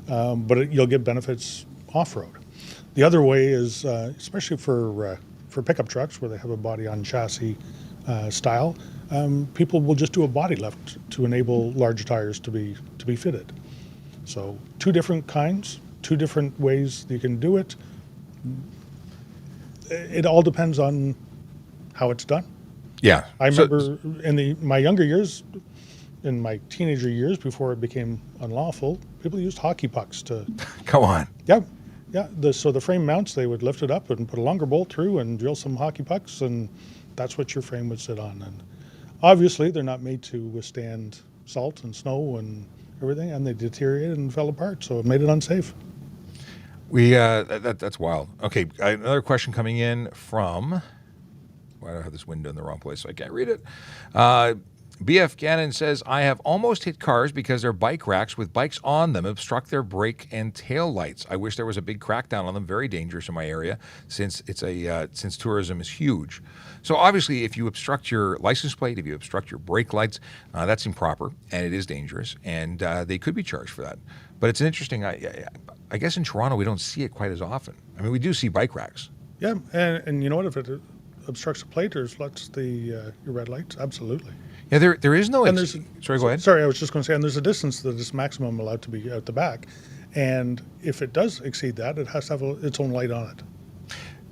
Speaker 3: but you'll get benefits off-road. The other way is, especially for pickup trucks where they have a body on chassis style, people will just do a body lift to enable large tires to be fitted. So two different kinds, two different ways you can do it. It all depends on how it's done.
Speaker 1: Yeah.
Speaker 3: I remember in my younger years, in my teenager years before it became unlawful, people used hockey pucks to...
Speaker 1: Come on.
Speaker 3: Yeah. So the frame mounts, they would lift it up and put a longer bolt through and drill some hockey pucks, and that's what your frame would sit on. And obviously, they're not made to withstand salt and snow and everything, and they deteriorated and fell apart, so it made it unsafe.
Speaker 1: That's wild. Okay, another question coming in from... Why do I have this window in the wrong place so I can't read it? BF Gannon says, I have almost hit cars because their bike racks with bikes on them obstruct their brake and tail lights. I wish there was a big crackdown on them. Very dangerous in my area since since tourism is huge. So obviously, if you obstruct your license plate, if you obstruct your brake lights, that's improper and it is dangerous, and they could be charged for that. But it's an interesting. I guess in Toronto we don't see it quite as often. I mean, we do see bike racks.
Speaker 3: Yeah, and you know what? If it obstructs the plate or obstructs your red lights, absolutely.
Speaker 1: Yeah, there is no... Sorry, go ahead.
Speaker 3: Sorry, I was just going to say, and there's a distance that is maximum allowed to be out the back. And if it does exceed that, it has to have its own light on it.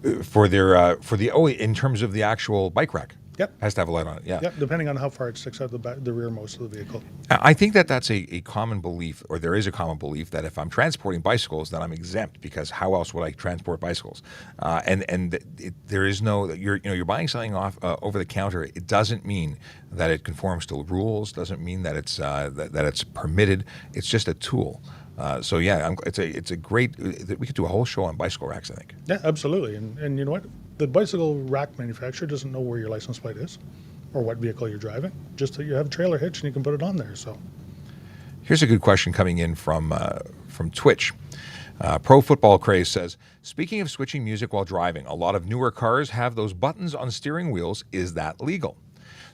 Speaker 1: In terms of the actual bike rack.
Speaker 3: Yep.
Speaker 1: Has to have a light on it, yeah.
Speaker 3: Yep, depending on how far it sticks out the rearmost of the vehicle.
Speaker 1: I think that's a common belief, or there is a common belief, that if I'm transporting bicycles, then I'm exempt, because how else would I transport bicycles? There is no... You're buying something off over the counter. It doesn't mean that it conforms to rules. Doesn't mean that it's that it's permitted. It's just a tool. It's a great... We could do a whole show on bicycle racks, I think.
Speaker 3: Yeah, absolutely. And you know what? The bicycle rack manufacturer doesn't know where your license plate is or what vehicle you're driving. Just that you have a trailer hitch and you can put it on there. So,
Speaker 1: here's a good question coming in from Twitch. Pro Football Craze says, speaking of switching music while driving, a lot of newer cars have those buttons on steering wheels. Is that legal?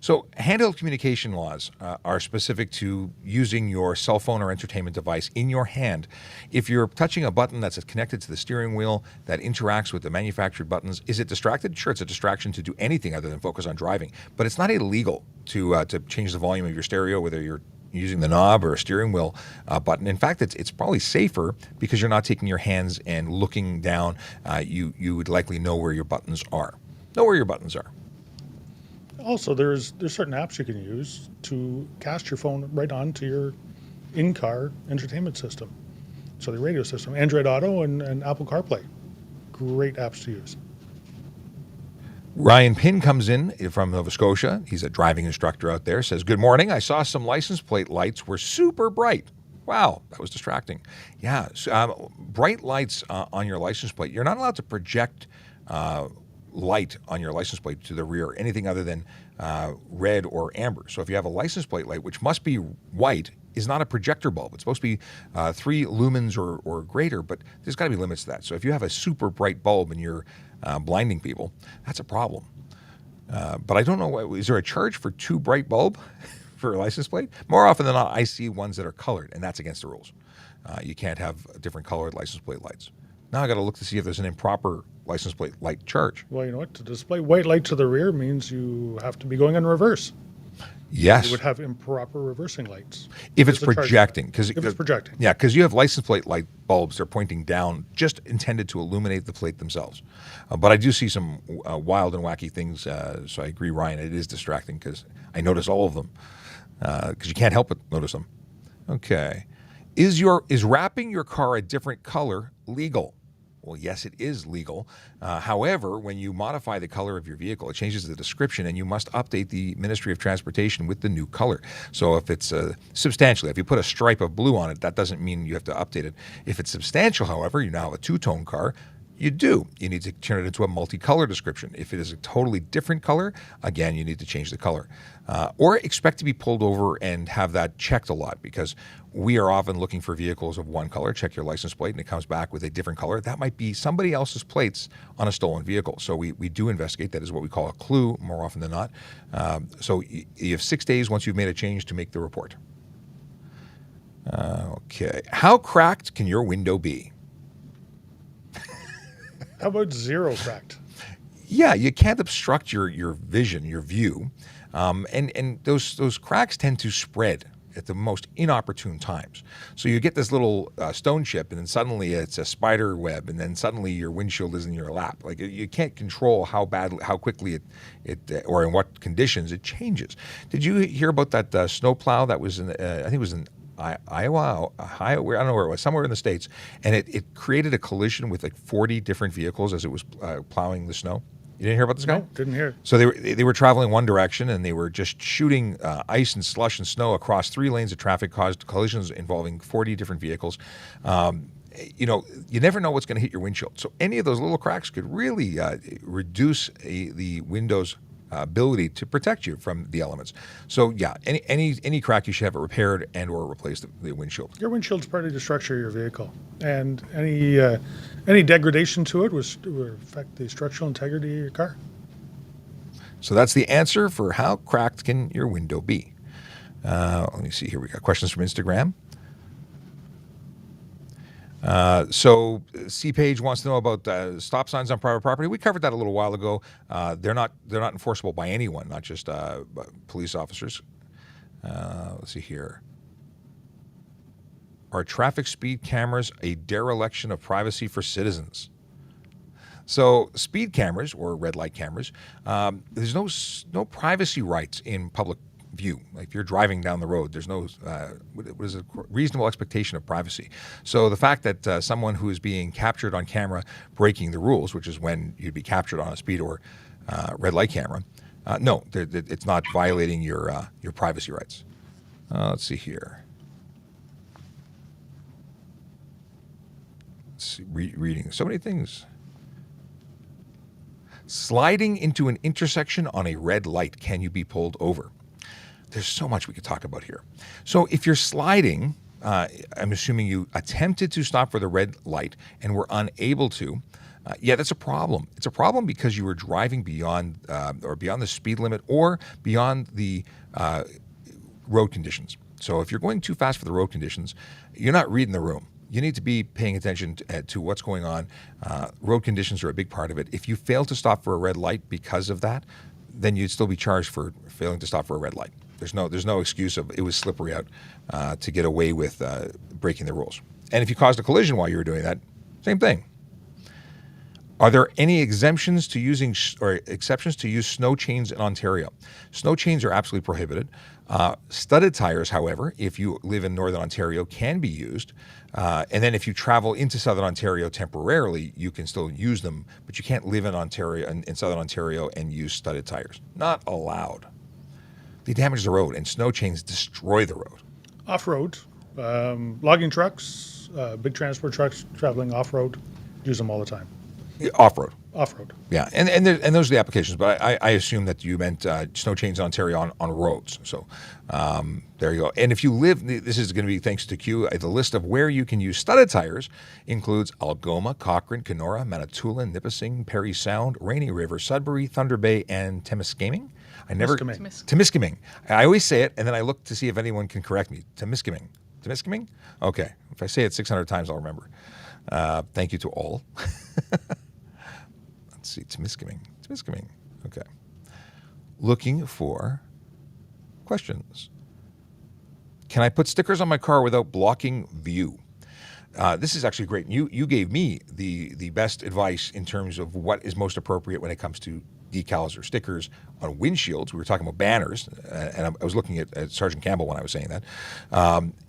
Speaker 1: So handheld communication laws are specific to using your cell phone or entertainment device in your hand. If you're touching a button that's connected to the steering wheel that interacts with the manufactured buttons, is it distracted? Sure, it's a distraction to do anything other than focus on driving. But it's not illegal to change the volume of your stereo, whether you're using the knob or a steering wheel button. In fact, it's probably safer because you're not taking your hands and looking down. You would likely know where your buttons are. Know where your buttons are.
Speaker 3: Also, there's certain apps you can use to cast your phone right onto your in-car entertainment system. So the radio system, Android Auto and Apple CarPlay. Great apps to use.
Speaker 1: Ryan Pinn comes in from Nova Scotia. He's a driving instructor out there. Says, good morning. I saw some license plate lights were super bright. Wow, that was distracting. Yeah, bright lights on your license plate. You're not allowed to project light on your license plate to the rear, anything other than red or amber. So if you have a license plate light, which must be white, is not a projector bulb. It's supposed to be 3 lumens or greater, but there's got to be limits to that. So if you have a super bright bulb and you're blinding people, that's a problem. But I don't know, is there a charge for too bright bulb for a license plate? More often than not, I see ones that are colored, and that's against the rules. You can't have different colored license plate lights. Now I got to look to see if there's an improper license plate light charge.
Speaker 3: Well, you know what? To display white light to the rear means you have to be going in reverse.
Speaker 1: Yes.
Speaker 3: You would have improper reversing lights.
Speaker 1: If it's projecting.
Speaker 3: If it's projecting.
Speaker 1: Yeah, because you have license plate light bulbs. They're pointing down, just intended to illuminate the plate themselves. But I do see some wild and wacky things. So I agree, Ryan, it is distracting because I notice all of them. Because you can't help but notice them. Okay. Is wrapping your car a different color legal? Well, yes, it is legal. However, when you modify the color of your vehicle, it changes the description, and you must update the Ministry of Transportation with the new color. So if it's substantially, if you put a stripe of blue on it, that doesn't mean you have to update it. If it's substantial, however, you now have a two-tone car, you do. You need to turn it into a multicolor description. If it is a totally different color, again, you need to change the color. Or expect to be pulled over and have that checked a lot, because we are often looking for vehicles of one color. Check your license plate and it comes back with a different color. That might be somebody else's plates on a stolen vehicle. So we do investigate. That is what we call a clue more often than not. So you have 6 days once you've made a change to make the report. Okay. How cracked can your window be?
Speaker 3: How about zero cracked?
Speaker 1: Yeah, you can't obstruct your vision, your view. And those cracks tend to spread at the most inopportune times. So you get this little stone chip, and then suddenly it's a spider web, and then suddenly your windshield is in your lap. Like, you can't control how quickly it or in what conditions it changes. Did you hear about that snowplow that was in, I think it was in Iowa, Ohio, I don't know where it was, somewhere in the States, and it created a collision with like 40 different vehicles as it was plowing the snow? You didn't hear about this guy?
Speaker 3: No, didn't hear.
Speaker 1: So they were traveling one direction, and they were just shooting ice and slush and snow across 3 lanes of traffic, caused collisions involving 40 different vehicles. You never know what's going to hit your windshield. So any of those little cracks could really reduce the window's ability to protect you from the elements. So yeah, any crack, you should have it repaired and or replace the windshield.
Speaker 3: Your windshield's part of the structure of your vehicle, and any degradation to it would affect the structural integrity of your car.
Speaker 1: So that's the answer for how cracked can your window be. Let me see here. We got questions from Instagram. So C-Page wants to know about stop signs on private property. We covered that a little while ago. They're not enforceable by anyone, not just police officers. Let's see here. Are traffic speed cameras a dereliction of privacy for citizens? So speed cameras or red light cameras, there's no privacy rights in public view. Like if you're driving down the road, there's no what is a reasonable expectation of privacy. So the fact that someone who is being captured on camera breaking the rules, which is when you'd be captured on a speed or red light camera, no, it's not violating your privacy rights. Let's see here. Let's see, reading so many things. Sliding into an intersection on a red light, can you be pulled over? There's so much we could talk about here. So if you're sliding, I'm assuming you attempted to stop for the red light and were unable to, Yeah, that's a problem. It's a problem because you were driving beyond the speed limit or beyond the road conditions. So if you're going too fast for the road conditions, you're not reading the room. You need to be paying attention to what's going on. Road conditions are a big part of it. If you fail to stop for a red light because of that, then you'd still be charged for failing to stop for a red light. There's no excuse of it was slippery out to get away with breaking the rules. And if you caused a collision while you were doing that, same thing. Are there any exemptions to using or exceptions to use snow chains in Ontario? Snow chains are absolutely prohibited. Studded tires, however, if you live in Northern Ontario, can be used. And then if you travel into Southern Ontario temporarily, you can still use them, but you can't live in Ontario in Southern Ontario and use studded tires. Not allowed. They damage the road, and snow chains destroy the road.
Speaker 3: Off-road, logging trucks, big transport trucks traveling off-road, use them all the time.
Speaker 1: Off-road.
Speaker 3: Off-road.
Speaker 1: Yeah, and those are the applications, but I assume that you meant snow chains in Ontario on roads. So there you go. And if you live, this is going to be thanks to Q, the list of where you can use studded tires includes Algoma, Cochrane, Kenora, Manitoulin, Nipissing, Parry Sound, Rainy River, Sudbury, Thunder Bay, and Temiskaming. Temiskaming. I always say it, and then I look to see if anyone can correct me. Temiskaming. Temiskaming? Okay. If I say it 600 times, I'll remember. Thank you to all. Let's see, Temiskaming. Okay. Looking for questions. Can I put stickers on my car without blocking view? This is actually great. You gave me the best advice in terms of what is most appropriate when it comes to decals or stickers on windshields. We were talking about banners, and I was looking at Sergeant Campbell when I was saying that.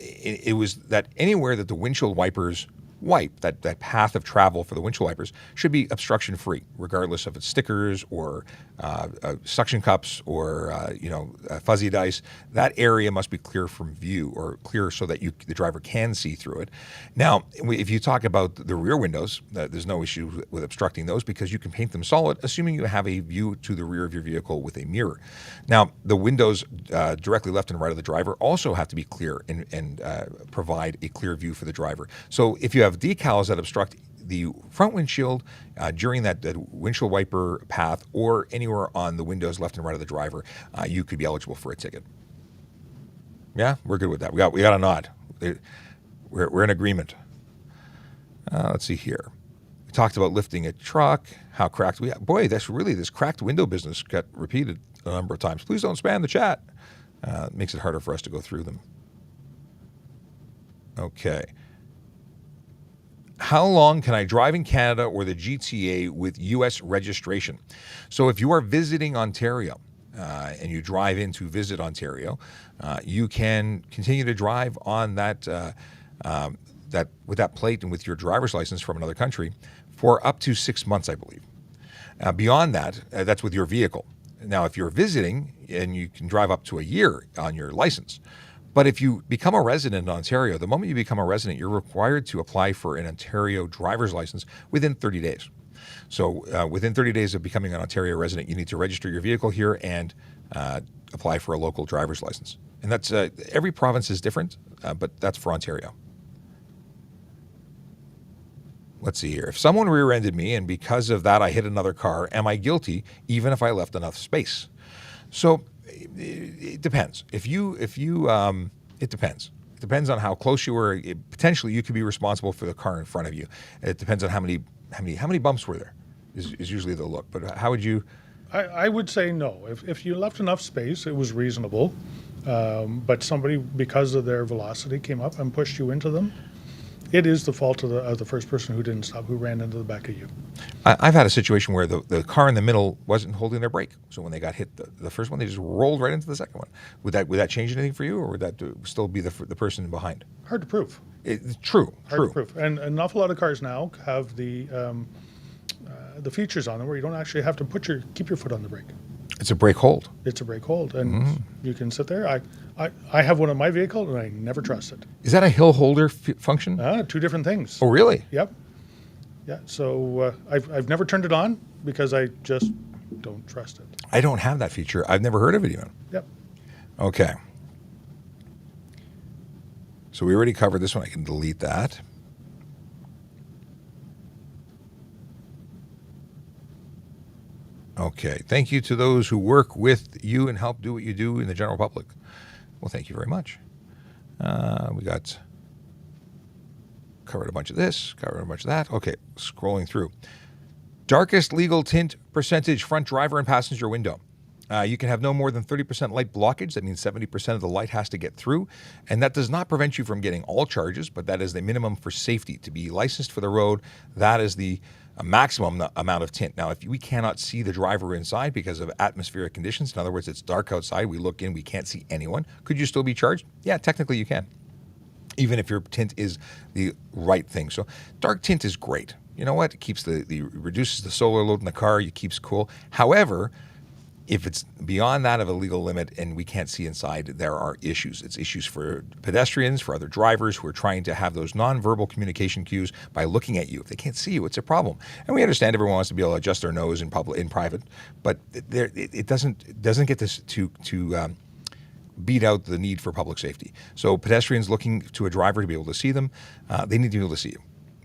Speaker 1: It was that anywhere that the windshield wipers wipe, that path of travel for the windshield wipers should be obstruction free, regardless of it's stickers or suction cups or fuzzy dice. That area must be clear from view, or clear so that the driver can see through it. Now, if you talk about the rear windows, there's no issue with obstructing those because you can paint them solid, assuming you have a view to the rear of your vehicle with a mirror. Now, the windows directly left and right of the driver also have to be clear and provide a clear view for the driver. So if you have decals that obstruct the front windshield during that windshield wiper path or anywhere on the windows left and right of the driver, you could be eligible for a ticket. Yeah, we're good with that. We got a nod. We're in agreement. Let's see here. We talked about lifting a truck, how cracked this cracked window business got repeated a number of times. Please don't spam the chat. It makes it harder for us to go through them. Okay. How long can I drive in Canada or the GTA with U.S. registration? So if you are visiting Ontario and you drive in to visit Ontario, you can continue to drive on that with that plate and with your driver's license from another country for up to 6 months, I believe. Beyond that, that's with your vehicle. Now, if you're visiting, and you can drive up to a year on your license. But if you become a resident in Ontario, the moment you become a resident, you're required to apply for an Ontario driver's license within 30 days. So within 30 days of becoming an Ontario resident, you need to register your vehicle here and apply for a local driver's license. And that's every province is different, but that's for Ontario. Let's see here. If someone rear-ended me and because of that I hit another car, am I guilty even if I left enough space? So it depends. It depends. It depends on how close you were. Potentially, you could be responsible for the car in front of you. It depends on how many bumps were there. Is usually the look. But how would you?
Speaker 3: I would say no. If you left enough space, it was reasonable. But somebody, because of their velocity, came up and pushed you into them. It is the fault of the first person who didn't stop, who ran into the back of you.
Speaker 1: I've had a situation where the car in the middle wasn't holding their brake. So when they got hit, the first one, they just rolled right into the second one. Would that change anything for you, or would that still be the person behind?
Speaker 3: Hard to prove.
Speaker 1: True.
Speaker 3: Hard to prove. And an awful lot of cars now have the features on them where you don't actually have to keep your foot on the brake.
Speaker 1: It's a brake hold.
Speaker 3: It's a brake hold, and you can sit there. I have one in my vehicle, and I never trust it.
Speaker 1: Is that a hill holder function?
Speaker 3: Two different things.
Speaker 1: Oh, really?
Speaker 3: Yep. Yeah. So I've never turned it on because I just don't trust it.
Speaker 1: I don't have that feature. I've never heard of it even.
Speaker 3: Yep.
Speaker 1: Okay. So we already covered this one. I can delete that. Okay. Thank you to those who work with you and help do what you do in the general public. Well, thank you very much. We got covered a bunch of this, covered a bunch of that. Okay, scrolling through. Darkest legal tint percentage front driver and passenger window. You can have no more than 30% light blockage. That means 70% of the light has to get through. And that does not prevent you from getting all charges, but that is the minimum for safety. To be licensed for the road, that is the maximum amount of tint. Now, if we cannot see the driver inside because of atmospheric conditions, in other words, it's dark outside, we look in, we can't see anyone, could you still be charged? Yeah, technically you can, even if your tint is the right thing. So dark tint is great. You know what? It keeps reduces the solar load in the car. It keeps cool. However, if it's beyond that of a legal limit and we can't see inside, there are issues. It's issues for pedestrians, for other drivers who are trying to have those nonverbal communication cues by looking at you. If they can't see you, it's a problem. And we understand everyone wants to be able to adjust their nose in public, in private, but it doesn't get this to beat out the need for public safety. So pedestrians looking to a driver to be able to see them, they need to be able to see you.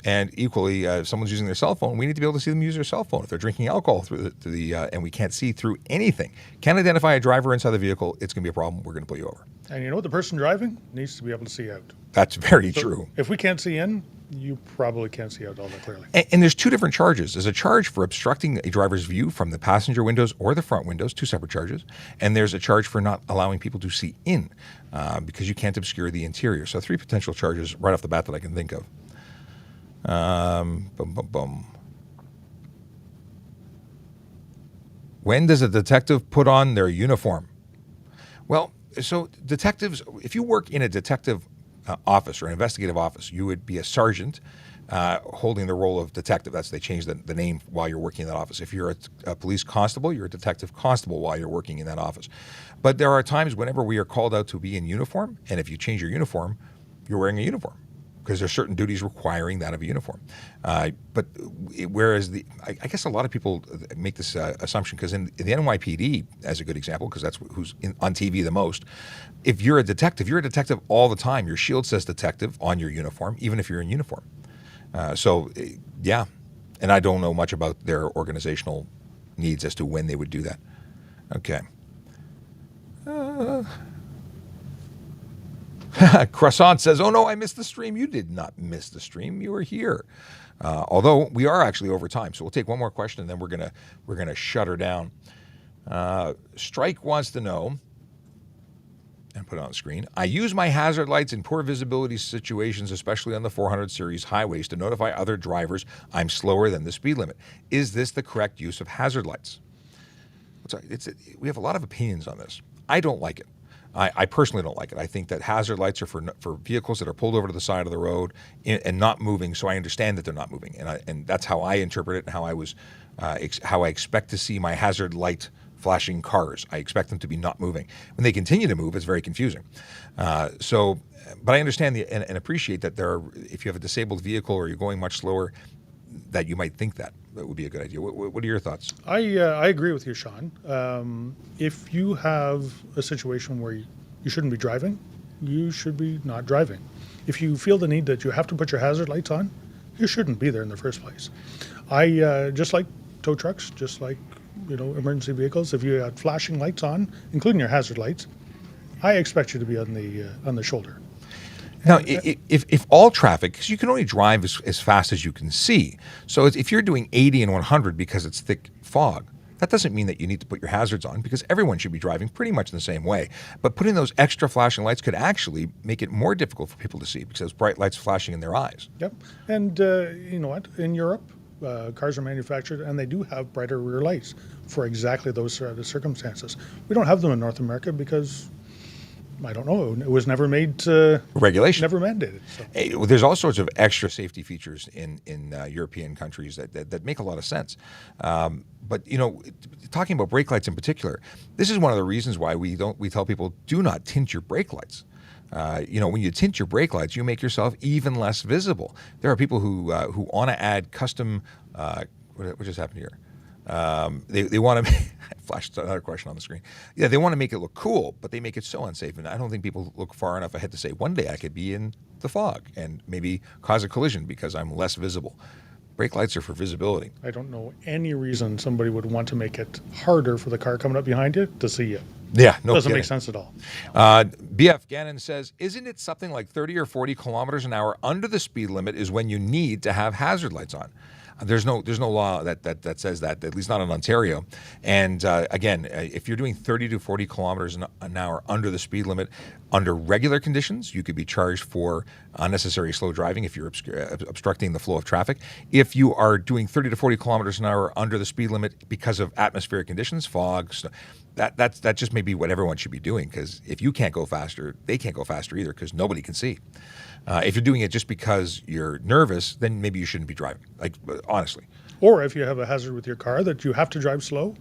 Speaker 1: And equally, if someone's using their cell phone, we need to be able to see them use their cell phone. If they're drinking alcohol and we can't see through anything, can't identify a driver inside the vehicle, it's going to be a problem. We're going to pull you over.
Speaker 3: And you know what? The person driving needs to be able to see out.
Speaker 1: That's very true.
Speaker 3: If we can't see in, you probably can't see out all that clearly.
Speaker 1: And there's two different charges. There's a charge for obstructing a driver's view from the passenger windows or the front windows, two separate charges. And there's a charge for not allowing people to see in because you can't obscure the interior. So three potential charges right off the bat that I can think of. When does a detective put on their uniform? Well, so detectives, if you work in a detective office or an investigative office, you would be a sergeant holding the role of detective. That's they changed the name while you're working in that office. If you're a police constable, you're a detective constable while you're working in that office. But there are times whenever we are called out to be in uniform, and if you change your uniform, you're wearing a uniform, because there's certain duties requiring that of a uniform. But whereas I guess a lot of people make this assumption, because in the NYPD, as a good example, because that's who's on TV the most, if you're a detective all the time. Your shield says detective on your uniform, even if you're in uniform. Yeah, and I don't know much about their organizational needs as to when they would do that. Okay. Croissant says, "Oh no, I missed the stream." You did not miss the stream. You were here. Although we are actually over time, so we'll take one more question and then we're gonna shut her down. Strike wants to know, and put it on the screen. I use my hazard lights in poor visibility situations, especially on the 400 series highways, to notify other drivers I'm slower than the speed limit. Is this the correct use of hazard lights? We have a lot of opinions on this. I don't like it. I personally don't like it. I think that hazard lights are for vehicles that are pulled over to the side of the road and not moving. So I understand that they're not moving, and that's how I interpret it and how I expect to see my hazard light flashing cars. I expect them to be not moving. When they continue to move, it's very confusing. But I understand and appreciate that if you have a disabled vehicle or you're going much slower, that you might think that would be a good idea. What are your thoughts?
Speaker 3: I agree with you, Sean. If you have a situation where you shouldn't be driving, you should be not driving. If you feel the need that you have to put your hazard lights on, you shouldn't be there in the first place. Just like tow trucks, just like emergency vehicles, if you had flashing lights on, including your hazard lights, I expect you to be on the shoulder.
Speaker 1: Now, if all traffic, because you can only drive as fast as you can see. So if you're doing 80 and 100 because it's thick fog, that doesn't mean that you need to put your hazards on, because everyone should be driving pretty much in the same way. But putting those extra flashing lights could actually make it more difficult for people to see, because those bright lights flashing in their eyes.
Speaker 3: Yep. And you know what? In Europe, cars are manufactured and they do have brighter rear lights for exactly those circumstances. We don't have them in North America because, I don't know, it was never made
Speaker 1: regulation,
Speaker 3: never mandated. So.
Speaker 1: There's all sorts of extra safety features in European countries that make a lot of sense. But talking about brake lights in particular, this is one of the reasons why we tell people, do not tint your brake lights. When you tint your brake lights, you make yourself even less visible. There are people who want to add custom. What just happened here? They want to. I flashed another question on the screen. Yeah, they want to make it look cool, but they make it so unsafe. And I don't think people look far enough ahead to say, one day I could be in the fog and maybe cause a collision because I'm less visible. Brake lights are for visibility.
Speaker 3: I don't know any reason somebody would want to make it harder for the car coming up behind you to see you.
Speaker 1: Yeah, no
Speaker 3: Doesn't
Speaker 1: kidding.
Speaker 3: make sense at all.
Speaker 1: BF Gannon says, isn't it something like 30 or 40 kilometers an hour under the speed limit is when you need to have hazard lights on? There's no law that says that, at least not in Ontario. And again, if you're doing 30 to 40 kilometers an hour under the speed limit, under regular conditions, you could be charged for unnecessary slow driving if you're obstructing the flow of traffic. If you are doing 30 to 40 kilometers an hour under the speed limit because of atmospheric conditions, fog, that just may be what everyone should be doing, because if you can't go faster, they can't go faster either, because nobody can see. If you're doing it just because you're nervous, then maybe you shouldn't be driving, like, honestly.
Speaker 3: Or if you have a hazard with your car that you have to drive slow,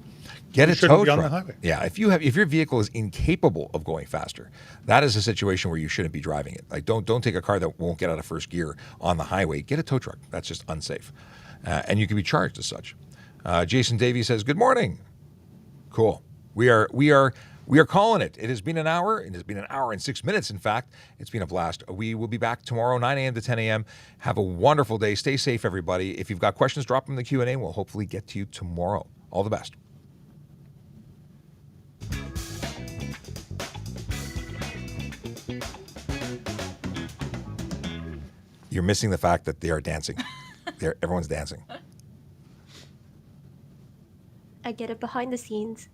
Speaker 1: Get
Speaker 3: you
Speaker 1: a
Speaker 3: shouldn't
Speaker 1: tow
Speaker 3: be on
Speaker 1: truck.
Speaker 3: the highway.
Speaker 1: Yeah, if your vehicle is incapable of going faster, that is a situation where you shouldn't be driving it. Like, don't take a car that won't get out of first gear on the highway. Get a tow truck. That's just unsafe, and you can be charged as such. Jason Davies says, "Good morning." Cool. We are calling it. It has been an hour. It has been an hour and 6 minutes. In fact, it's been a blast. We will be back tomorrow, 9 a.m. to 10 a.m. Have a wonderful day. Stay safe, everybody. If you've got questions, drop them in the Q&A. We'll hopefully get to you tomorrow. All the best. You're missing the fact that they are dancing. Everyone's dancing.
Speaker 2: I get it behind the scenes.